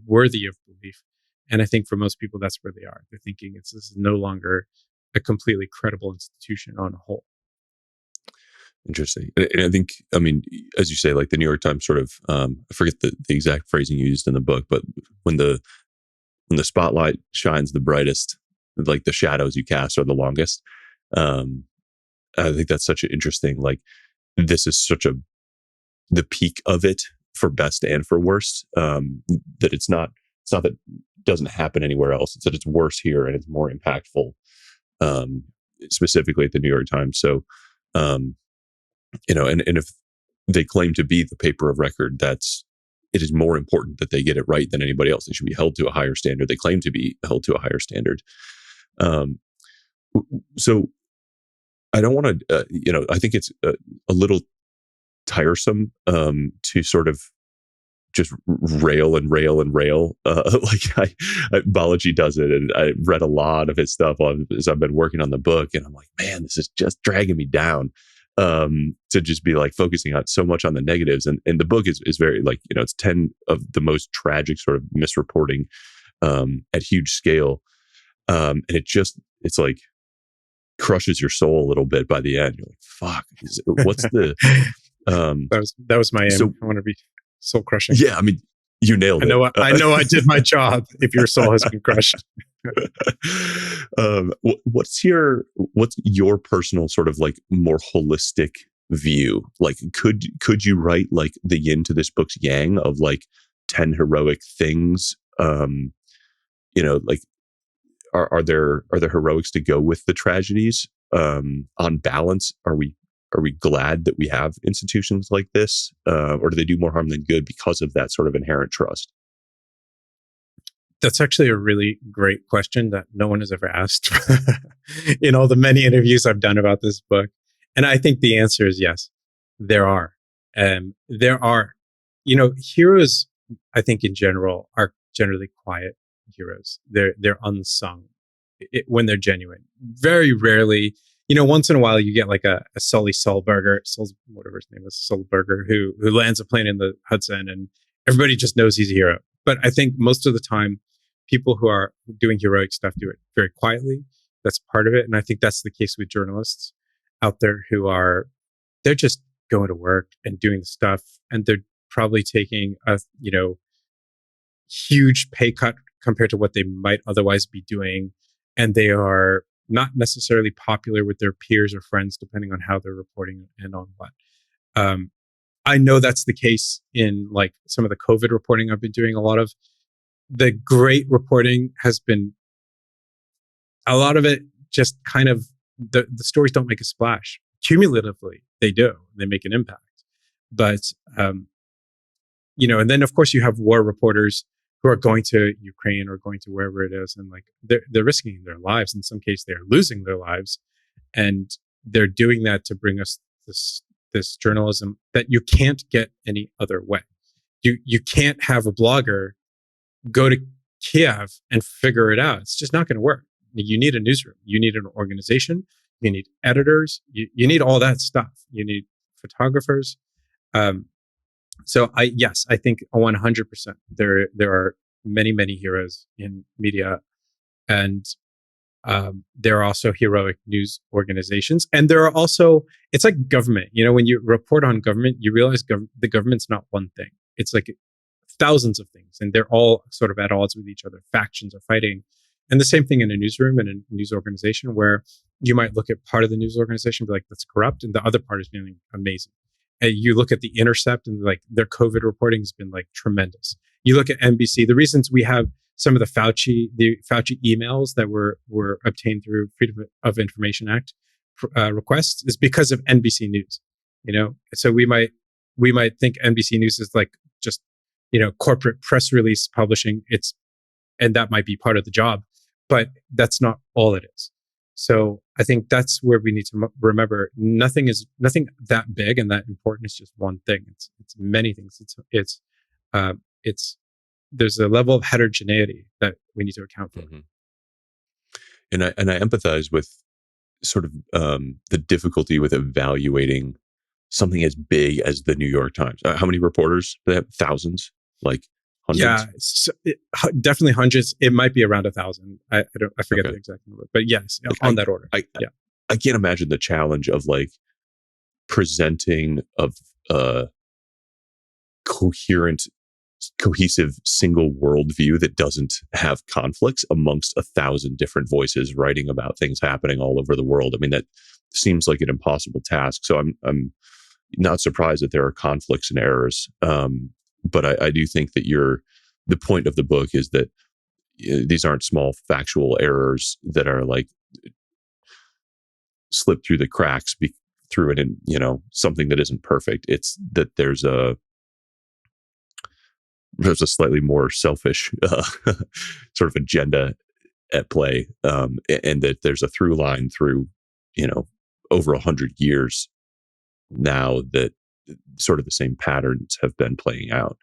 worthy of belief. And I think for most people, that's where they are. They're thinking this is no longer a completely credible institution on a whole. Interesting. And I think, as you say, the New York Times sort of, I forget the exact phrasing you used in the book, but when the spotlight shines the brightest, the shadows you cast are the longest. I think that's such an interesting, this is the peak of it for best and for worst, that it's not that it doesn't happen anywhere else. It's that it's worse here and it's more impactful, specifically at the New York Times. So, and if they claim to be the paper of record, it is more important that they get it right than anybody else. They should be held to a higher standard. They claim to be held to a higher standard. So I don't want to, I think it's a little tiresome to sort of just rail. Balaji does it, and I read a lot of his stuff as I've been working on the book, and I'm like, man, this is just dragging me down. To just be focusing on so much on the negatives, and the book is very it's 10 of the most tragic sort of misreporting at huge scale, and it's crushes your soul a little bit by the end. You're like, fuck, what's the that was my aim. So, I want to be soul crushing. Yeah, you nailed it. I know I did my job if your soul has been crushed. What's your personal sort of more holistic view? Could you write the yin to this book's yang of 10 heroic things. Like, are there heroics to go with the tragedies? On balance, are we glad that we have institutions like this, or do they do more harm than good because of that sort of inherent trust? That's actually a really great question that no one has ever asked in all the many interviews I've done about this book. And I think the answer is yes, there are. There are, heroes, I think in general, are generally quiet heroes. They're unsung when they're genuine. Very rarely, once in a while you get like a Sully Sulberger, whatever his name is, Sulberger, who lands a plane in the Hudson and everybody just knows he's a hero. But I think most of the time, people who are doing heroic stuff do it very quietly. That's part of it. And I think that's the case with journalists out there they're just going to work and doing the stuff. And they're probably taking a, huge pay cut compared to what they might otherwise be doing. And they are not necessarily popular with their peers or friends, depending on how they're reporting and on what. I know that's the case in like some of the COVID reporting I've been doing. A lot of the great reporting has been, a lot of it just kind of, the stories don't make a splash. Cumulatively, they do. They make an impact. But, and then of course you have war reporters who are going to Ukraine or going to wherever it is. And like, they're risking their lives. In some case, they're losing their lives. And they're doing that to bring us this journalism that you can't get any other way. You can't have a blogger go to Kiev and figure it out. It's just not going to work. You need a newsroom. You need an organization. You need editors. You need all that stuff. You need photographers. So I think 100% there are many, many heroes in media, and there are also heroic news organizations. And there are also, it's like government. When you report on government, you realize the government's not one thing. It's like thousands of things, and they're all sort of at odds with each other. Factions are fighting. And the same thing in a newsroom and a news organization, where you might look at part of the news organization and be like, that's corrupt, and the other part is being amazing. And you look at The Intercept and like their COVID reporting has been like tremendous. You look at NBC, the reasons we have some of the Fauci emails that were obtained through Freedom of Information Act requests is because of NBC News. So we might think NBC News is like just corporate press release publishing. And that might be part of the job, but that's not all it is. So I think that's where we need to remember nothing that big and that important. It's just one thing. It's many things. There's a level of heterogeneity that we need to account for. Mm-hmm. And I empathize with sort of the difficulty with evaluating something as big as the New York Times. How many reporters? They have thousands, like hundreds. Yeah, definitely hundreds. It might be around 1,000. I forget the exact number, but yes, on that order. I can't imagine the challenge of like presenting of cohesive single worldview that doesn't have conflicts amongst 1,000 different voices writing about things happening all over the world. I mean, that seems like an impossible task. So I'm not surprised that there are conflicts and errors. But I do think that the point of the book is that these aren't small factual errors that are like slip through the cracks through it, and something that isn't perfect. It's that there's a slightly more selfish sort of agenda at play, and that there's a through line through over 100 years now that sort of the same patterns have been playing out.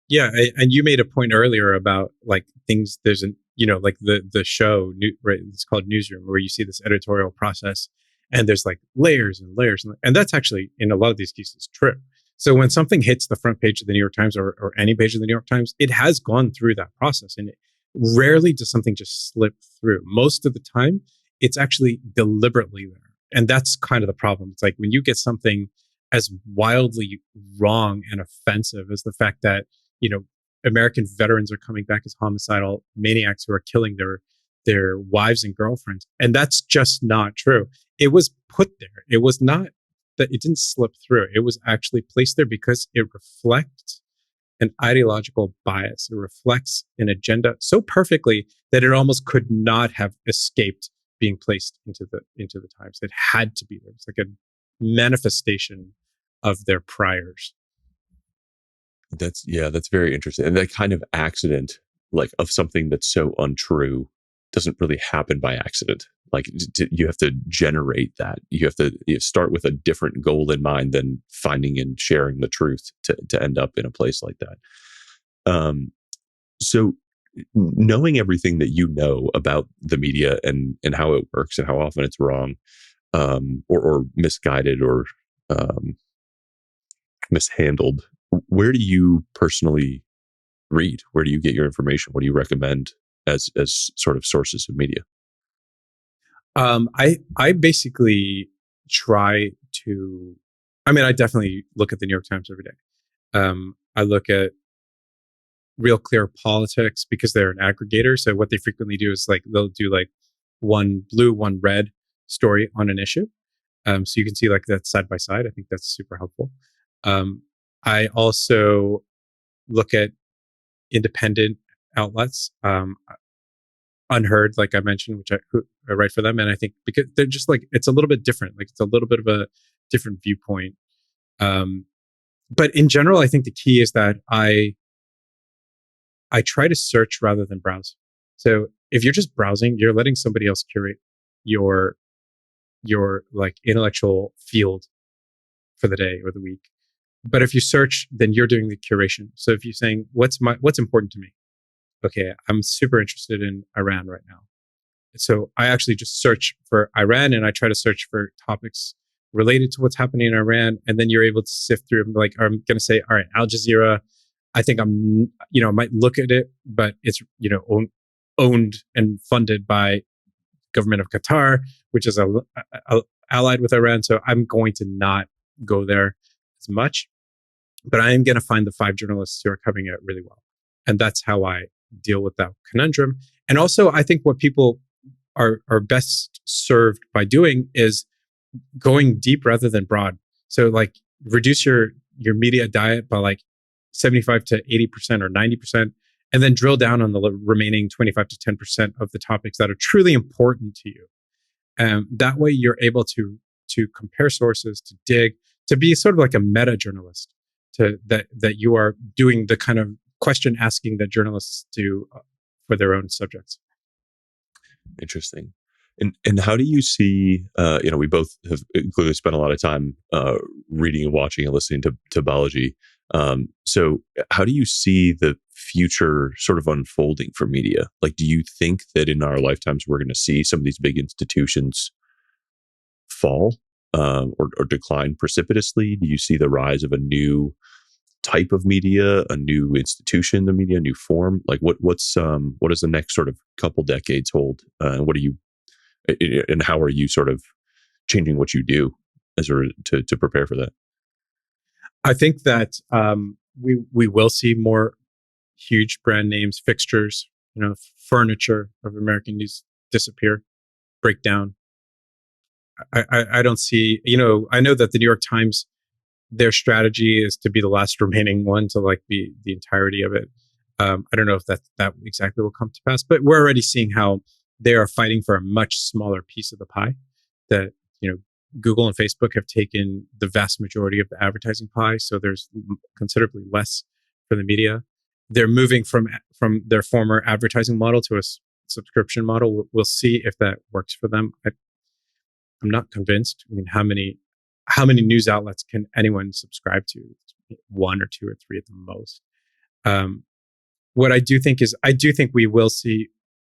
Yeah, and you made a point earlier about like things. There's like the show, right? It's called Newsroom, where you see this editorial process, and there's like layers and layers, and that's actually in a lot of these cases true. So when something hits the front page of the New York Times or any page of the New York Times, it has gone through that process, and rarely does something just slip through. Most of the time, it's actually deliberately there, and that's kind of the problem. It's like when you get something as wildly wrong and offensive as the fact that American veterans are coming back as homicidal maniacs who are killing their wives and girlfriends, and that's just not true. It was put there. It was not that it didn't slip through. It was actually placed there because it reflects an ideological bias. It reflects an agenda so perfectly that it almost could not have escaped being placed into the Times. It had to be there. It's like a manifestation of their priors. That's very interesting. And that kind of accident, like of something that's so untrue, doesn't really happen by accident. Like you have to generate that. You have to start with a different goal in mind than finding and sharing the truth to end up in a place like that. So knowing everything that you know about the media and how it works and how often it's wrong, or misguided or mishandled, where do you personally read? Where do you get your information? What do you recommend as sort of sources of media? I basically try to. I mean, I definitely look at the New York Times every day. I look at Real Clear Politics because they're an aggregator. So what they frequently do is like they'll do like one blue, one red story on an issue. So you can see like that side by side. I think that's super helpful. I also look at independent outlets, Unheard, like I mentioned, which I write for them, and I think because they're just like it's a little bit different. Like it's a little bit of a different viewpoint. But in general, I think the key is that I try to search rather than browse. So if you're just browsing, you're letting somebody else curate your like intellectual field for the day or the week. But if you search, then you're doing the curation. So if you're saying what's important to me, okay, I'm super interested in Iran right now. So I actually just search for Iran and I try to search for topics related to what's happening in Iran. And then you're able to sift through, like, I'm going to say, all right, Al Jazeera, I think I might look at it, but it's, owned and funded by government of Qatar, which is allied with Iran. So I'm going to not go there as much, but I am going to find the 5 journalists who are covering it really well. And that's how I deal with that conundrum. And also, I think what people are best served by doing is going deep rather than broad. So like reduce your media diet by like 75 to 80% or 90%, and then drill down on the remaining 25 to 10% of the topics that are truly important to you. That way you're able to compare sources, to dig, to be sort of like a meta journalist, that you are doing the kind of question asking that journalists do for their own subjects. Interesting. And how do you see, we both have clearly spent a lot of time reading and watching and listening to Balaji. So how do you see the future sort of unfolding for media? Like, do you think that in our lifetimes we're going to see some of these big institutions fall or decline precipitously? Do you see the rise of a new type of media, a new institution of media, a new form? Like what does the next sort of couple decades hold? And how are you sort of changing what you do to prepare for that? I think that we will see more huge brand names, fixtures, furniture of American news disappear, break down. I don't see, I know that the New York Times, their strategy is to be the last remaining one to like be the entirety of it. I don't know if that exactly will come to pass, but we're already seeing how they are fighting for a much smaller piece of the pie. That Google and Facebook have taken the vast majority of the advertising pie, so there's considerably less for the media. They're moving from their former advertising model to a subscription model. We'll see if that works for them. I'm not convinced. I mean, how many news outlets can anyone subscribe to? 1 or 2 or 3 at the most. What I do think is, I do think we will see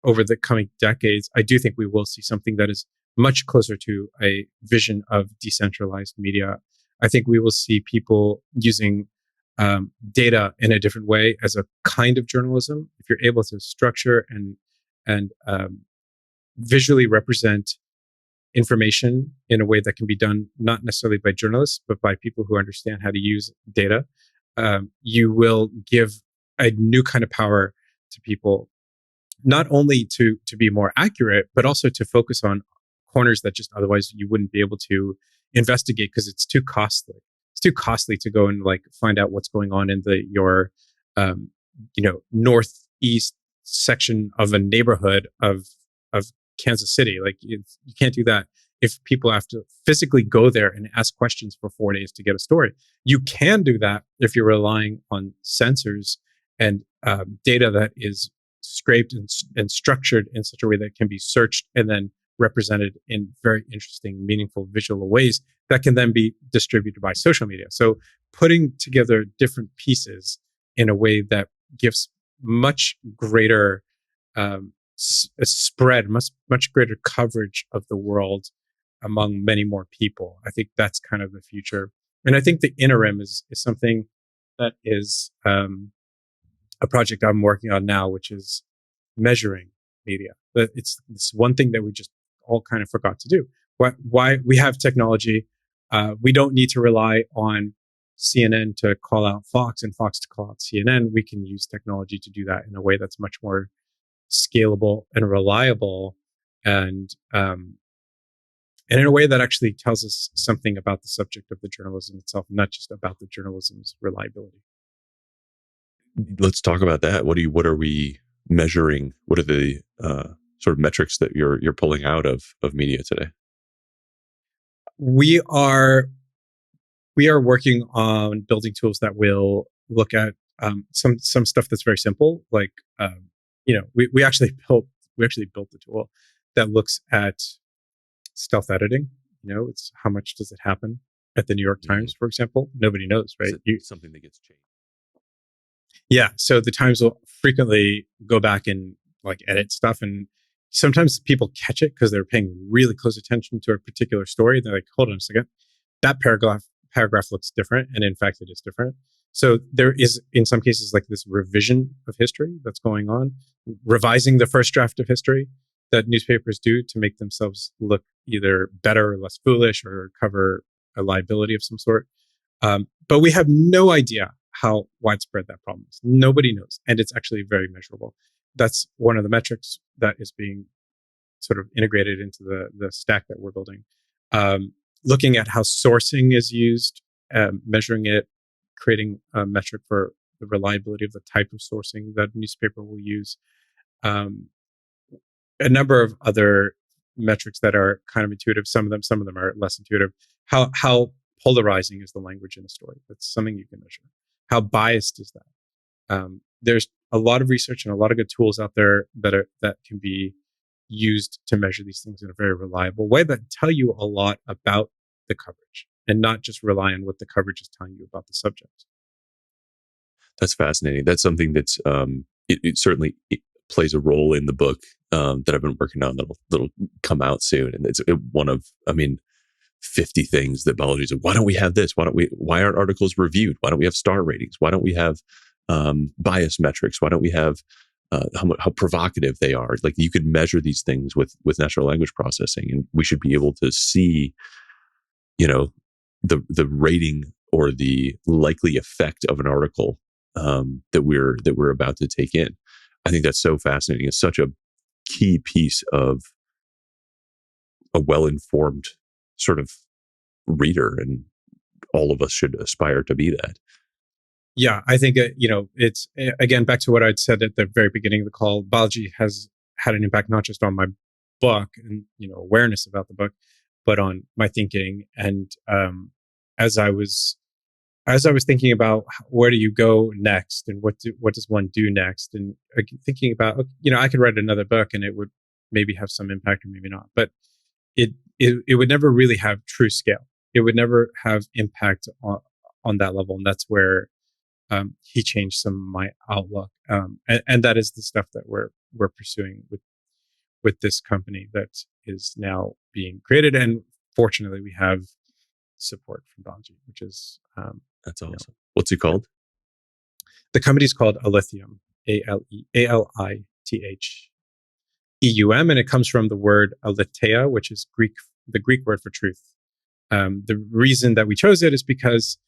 over the coming decades, I do think we will see something that is much closer to a vision of decentralized media. I think we will see people using data in a different way as a kind of journalism. If you're able to structure and visually represent information in a way that can be done not necessarily by journalists, but by people who understand how to use data, you will give a new kind of power to people, not only to be more accurate, but also to focus on corners that just otherwise you wouldn't be able to investigate because it's too costly. too costly to go and like find out what's going on in your northeast section of a neighborhood of Kansas City. Like you can't do that if people have to physically go there and ask questions for 4 days to get a story. You can do that if you're relying on sensors and data that is scraped and structured in such a way that can be searched and then represented in very interesting, meaningful visual ways that can then be distributed by social media. So putting together different pieces in a way that gives much greater spread, much greater coverage of the world among many more people. I think that's kind of the future. And I think the interim is something that is a project I'm working on now, which is measuring media. It's this one thing that we just all kind of forgot to do. Why we have technology. We don't need to rely on CNN to call out Fox and Fox to call out CNN. We can use technology to do that in a way that's much more scalable and reliable, and in a way that actually tells us something about the subject of the journalism itself, not just about the journalism's reliability. Let's talk about that. What are we measuring? What are the sort of metrics that you're pulling out of media today? We are working on building tools that will look at some stuff that's very simple, like we actually built the tool that looks at stealth editing. It's how much does it happen at the New York Times, for example? Nobody knows, right? Something that gets changed. Yeah, so the Times will frequently go back and like edit stuff, and sometimes people catch it because they're paying really close attention to a particular story. They're like, hold on a second, that paragraph looks different, and in fact it is different. So there is, in some cases, like this revision of history that's going on, revising the first draft of history that newspapers do to make themselves look either better or less foolish or cover a liability of some sort. But we have no idea how widespread that problem is. Nobody knows. And it's actually very measurable. That's one of the metrics that is being sort of integrated into the stack that we're building. Looking at how sourcing is used, measuring it, creating a metric for the reliability of the type of sourcing that a newspaper will use. A number of other metrics that are kind of intuitive. Some of them are less intuitive. How polarizing is the language in a story? That's something you can measure. How biased is that? There's a lot of research and a lot of good tools out there that can be used to measure these things in a very reliable way that tell you a lot about the coverage and not just rely on what the coverage is telling you about the subject. That's fascinating. That's something that's it certainly plays a role in the book that I've been working on that'll come out soon. And it's one of, 50 things that Balaji said, why don't we have this? Why aren't articles reviewed? Why don't we have star ratings? Why don't we have bias metrics? Why don't we have how provocative they are? Like, you could measure these things with natural language processing, and we should be able to see, the rating or the likely effect of an article that we're about to take in. I think that's so fascinating. It's such a key piece of a well-informed sort of reader, and all of us should aspire to be that. Yeah, I think, it's, again, back to what I'd said at the very beginning of the call, Balaji has had an impact not just on my book and, awareness about the book, but on my thinking. And as I was thinking about where do you go next and what does one do next, and thinking about, I could write another book and it would maybe have some impact or maybe not, but it would never really have true scale. It would never have impact on that level. And that's where he changed some of my outlook. And that is the stuff that we're pursuing with this company that is now being created. And fortunately, we have support from Balaji, which is that's awesome. What's it called? The company is called Alitheum, ALITHEUM, and it comes from the word aletheia, which is the Greek word for truth. The reason that we chose it is because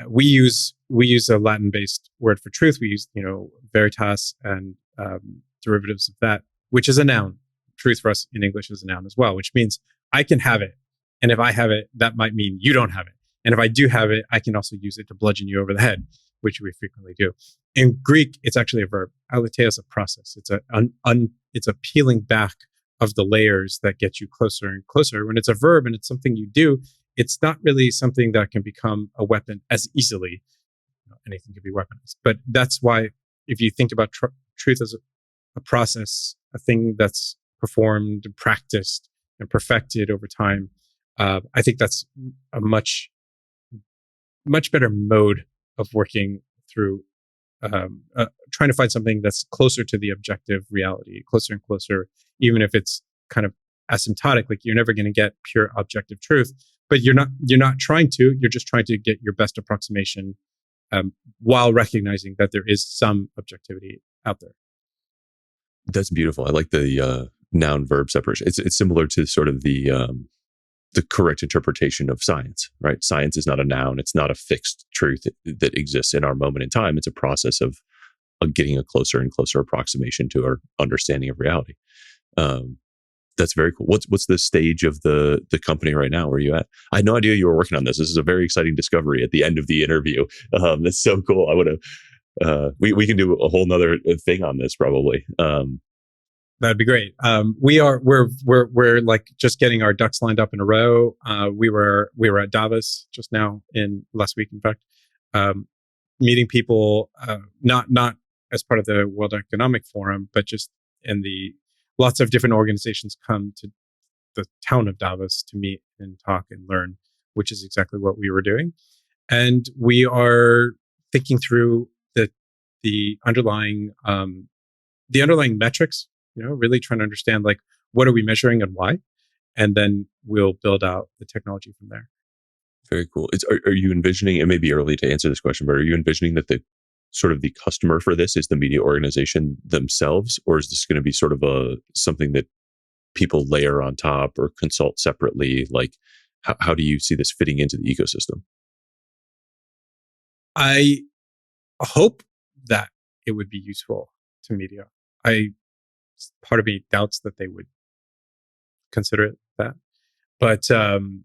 we use a Latin-based word for truth. We use, veritas and derivatives of that, which is a noun. Truth for us in English is a noun as well, which means I can have it. And if I have it, that might mean you don't have it. And if I do have it, I can also use it to bludgeon you over the head, which we frequently do. In Greek, it's actually a verb. Aletheia is a process. It's a peeling back of the layers that get you closer and closer. When it's a verb and it's something you do, it's not really something that can become a weapon as easily. Anything can be weaponized. But that's why if you think about truth as a process, a thing that's performed and practiced and perfected over time, I think that's a much better mode of working through trying to find something that's closer to the objective reality, closer and closer, even if it's kind of asymptotic. Like you're never going to get pure objective truth, but you're not trying to. You're just trying to get your best approximation while recognizing that there is some objectivity out there. That's beautiful. I like the noun verb separation. It's similar to sort of the correct interpretation of science, right? Science is not a noun. It's not a fixed truth that exists in our moment in time. It's a process of getting a closer and closer approximation to our understanding of reality. That's very cool. What's the stage of the company right now? Where are you at? I had no idea you were working on this. This is a very exciting discovery at the end of the interview. That's so cool. I would have, we can do a whole nother thing on this probably. That'd be great. We're like just getting our ducks lined up in a row. We were at Davos just now last week, in fact, meeting people, not as part of the World Economic Forum, but just lots of different organizations come to the town of Davos to meet and talk and learn, which is exactly what we were doing. And we are thinking through the underlying metrics. Really trying to understand like what are we measuring and why, and then we'll build out the technology from there. Very cool. Are you envisioning? It may be early to answer this question, but are you envisioning that the sort of the customer for this is the media organization themselves, or is this going to be sort of something that people layer on top or consult separately? Like, how do you see this fitting into the ecosystem? I hope that it would be useful to media. Part of me doubts that they would consider it that, but in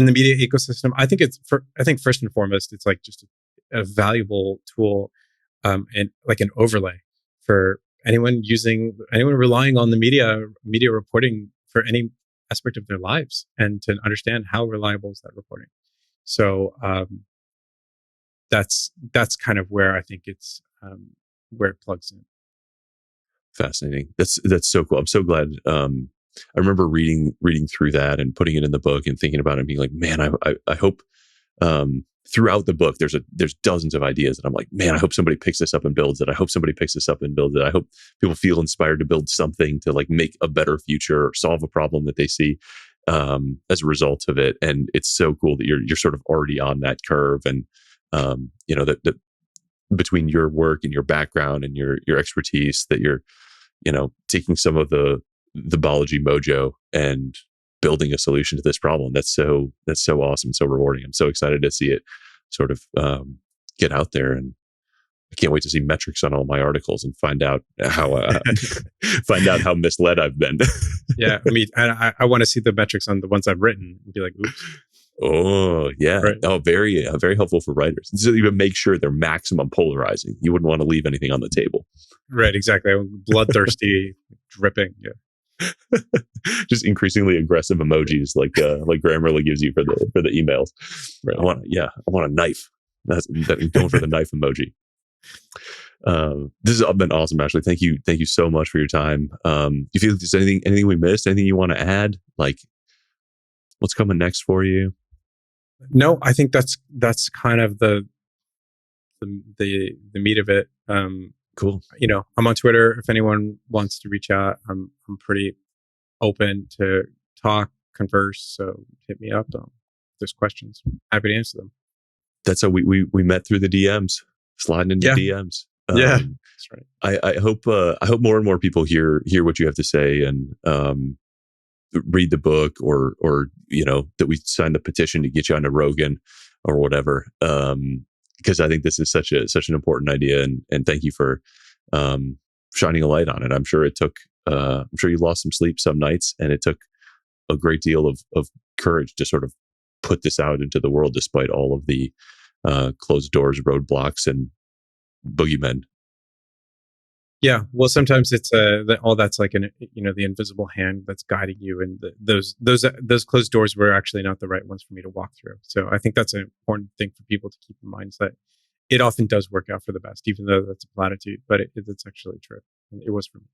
the media ecosystem, I think first and foremost, it's like just a valuable tool, and like an overlay for anyone relying on the media reporting for any aspect of their lives, and to understand how reliable is that reporting. So that's kind of where I think it's where it plugs in. Fascinating. That's so cool. I'm so glad. I remember reading through that and putting it in the book and thinking about it and being like, man, I hope throughout the book there's dozens of ideas that I'm like, man, I hope somebody picks this up and builds it. I hope somebody picks this up and builds it. I hope people feel inspired to build something to like make a better future or solve a problem that they see as a result of it. And it's so cool that you're sort of already on that curve, and that between your work and your background and your expertise, that you're taking some of the Balaji mojo and building a solution to this problem. That's so awesome, so rewarding. I'm so excited to see it sort of get out there, and I can't wait to see metrics on all my articles and find out how how misled I've been. Yeah, I mean, I want to see the metrics on the ones I've written and be like, oops. Oh yeah. Right. Oh, very helpful for writers. So even make sure they're maximum polarizing. You wouldn't want to leave anything on the table. Right. Exactly. Bloodthirsty, dripping. Yeah. Just increasingly aggressive emojis like Grammarly gives you for the emails. Right. I want a knife. That's going for the knife emoji. This has been awesome, Ashley. Thank you so much for your time. You feel like there's anything we missed? Anything you want to add? Like, what's coming next for you? No, I think that's kind of the meat of it. Cool. I'm on Twitter. If anyone wants to reach out, I'm pretty open to talk, converse. So hit me up. If there's questions, happy to answer them. That's how we met through the DMs, sliding into DMs. Yeah, that's right. I hope more and more people hear what you have to say, and read the book, or that we signed the petition to get you onto Rogan or whatever, because I think this is such an important idea, and thank you for shining a light on it. I'm sure you lost some sleep some nights, and it took a great deal of courage to sort of put this out into the world despite all of the closed doors, roadblocks, and boogeymen. Yeah, well, sometimes it's all that's like the invisible hand that's guiding you, and those closed doors were actually not the right ones for me to walk through. So I think that's an important thing for people to keep in mind, is that it often does work out for the best, even though that's a platitude, but it's actually true. And it was for me.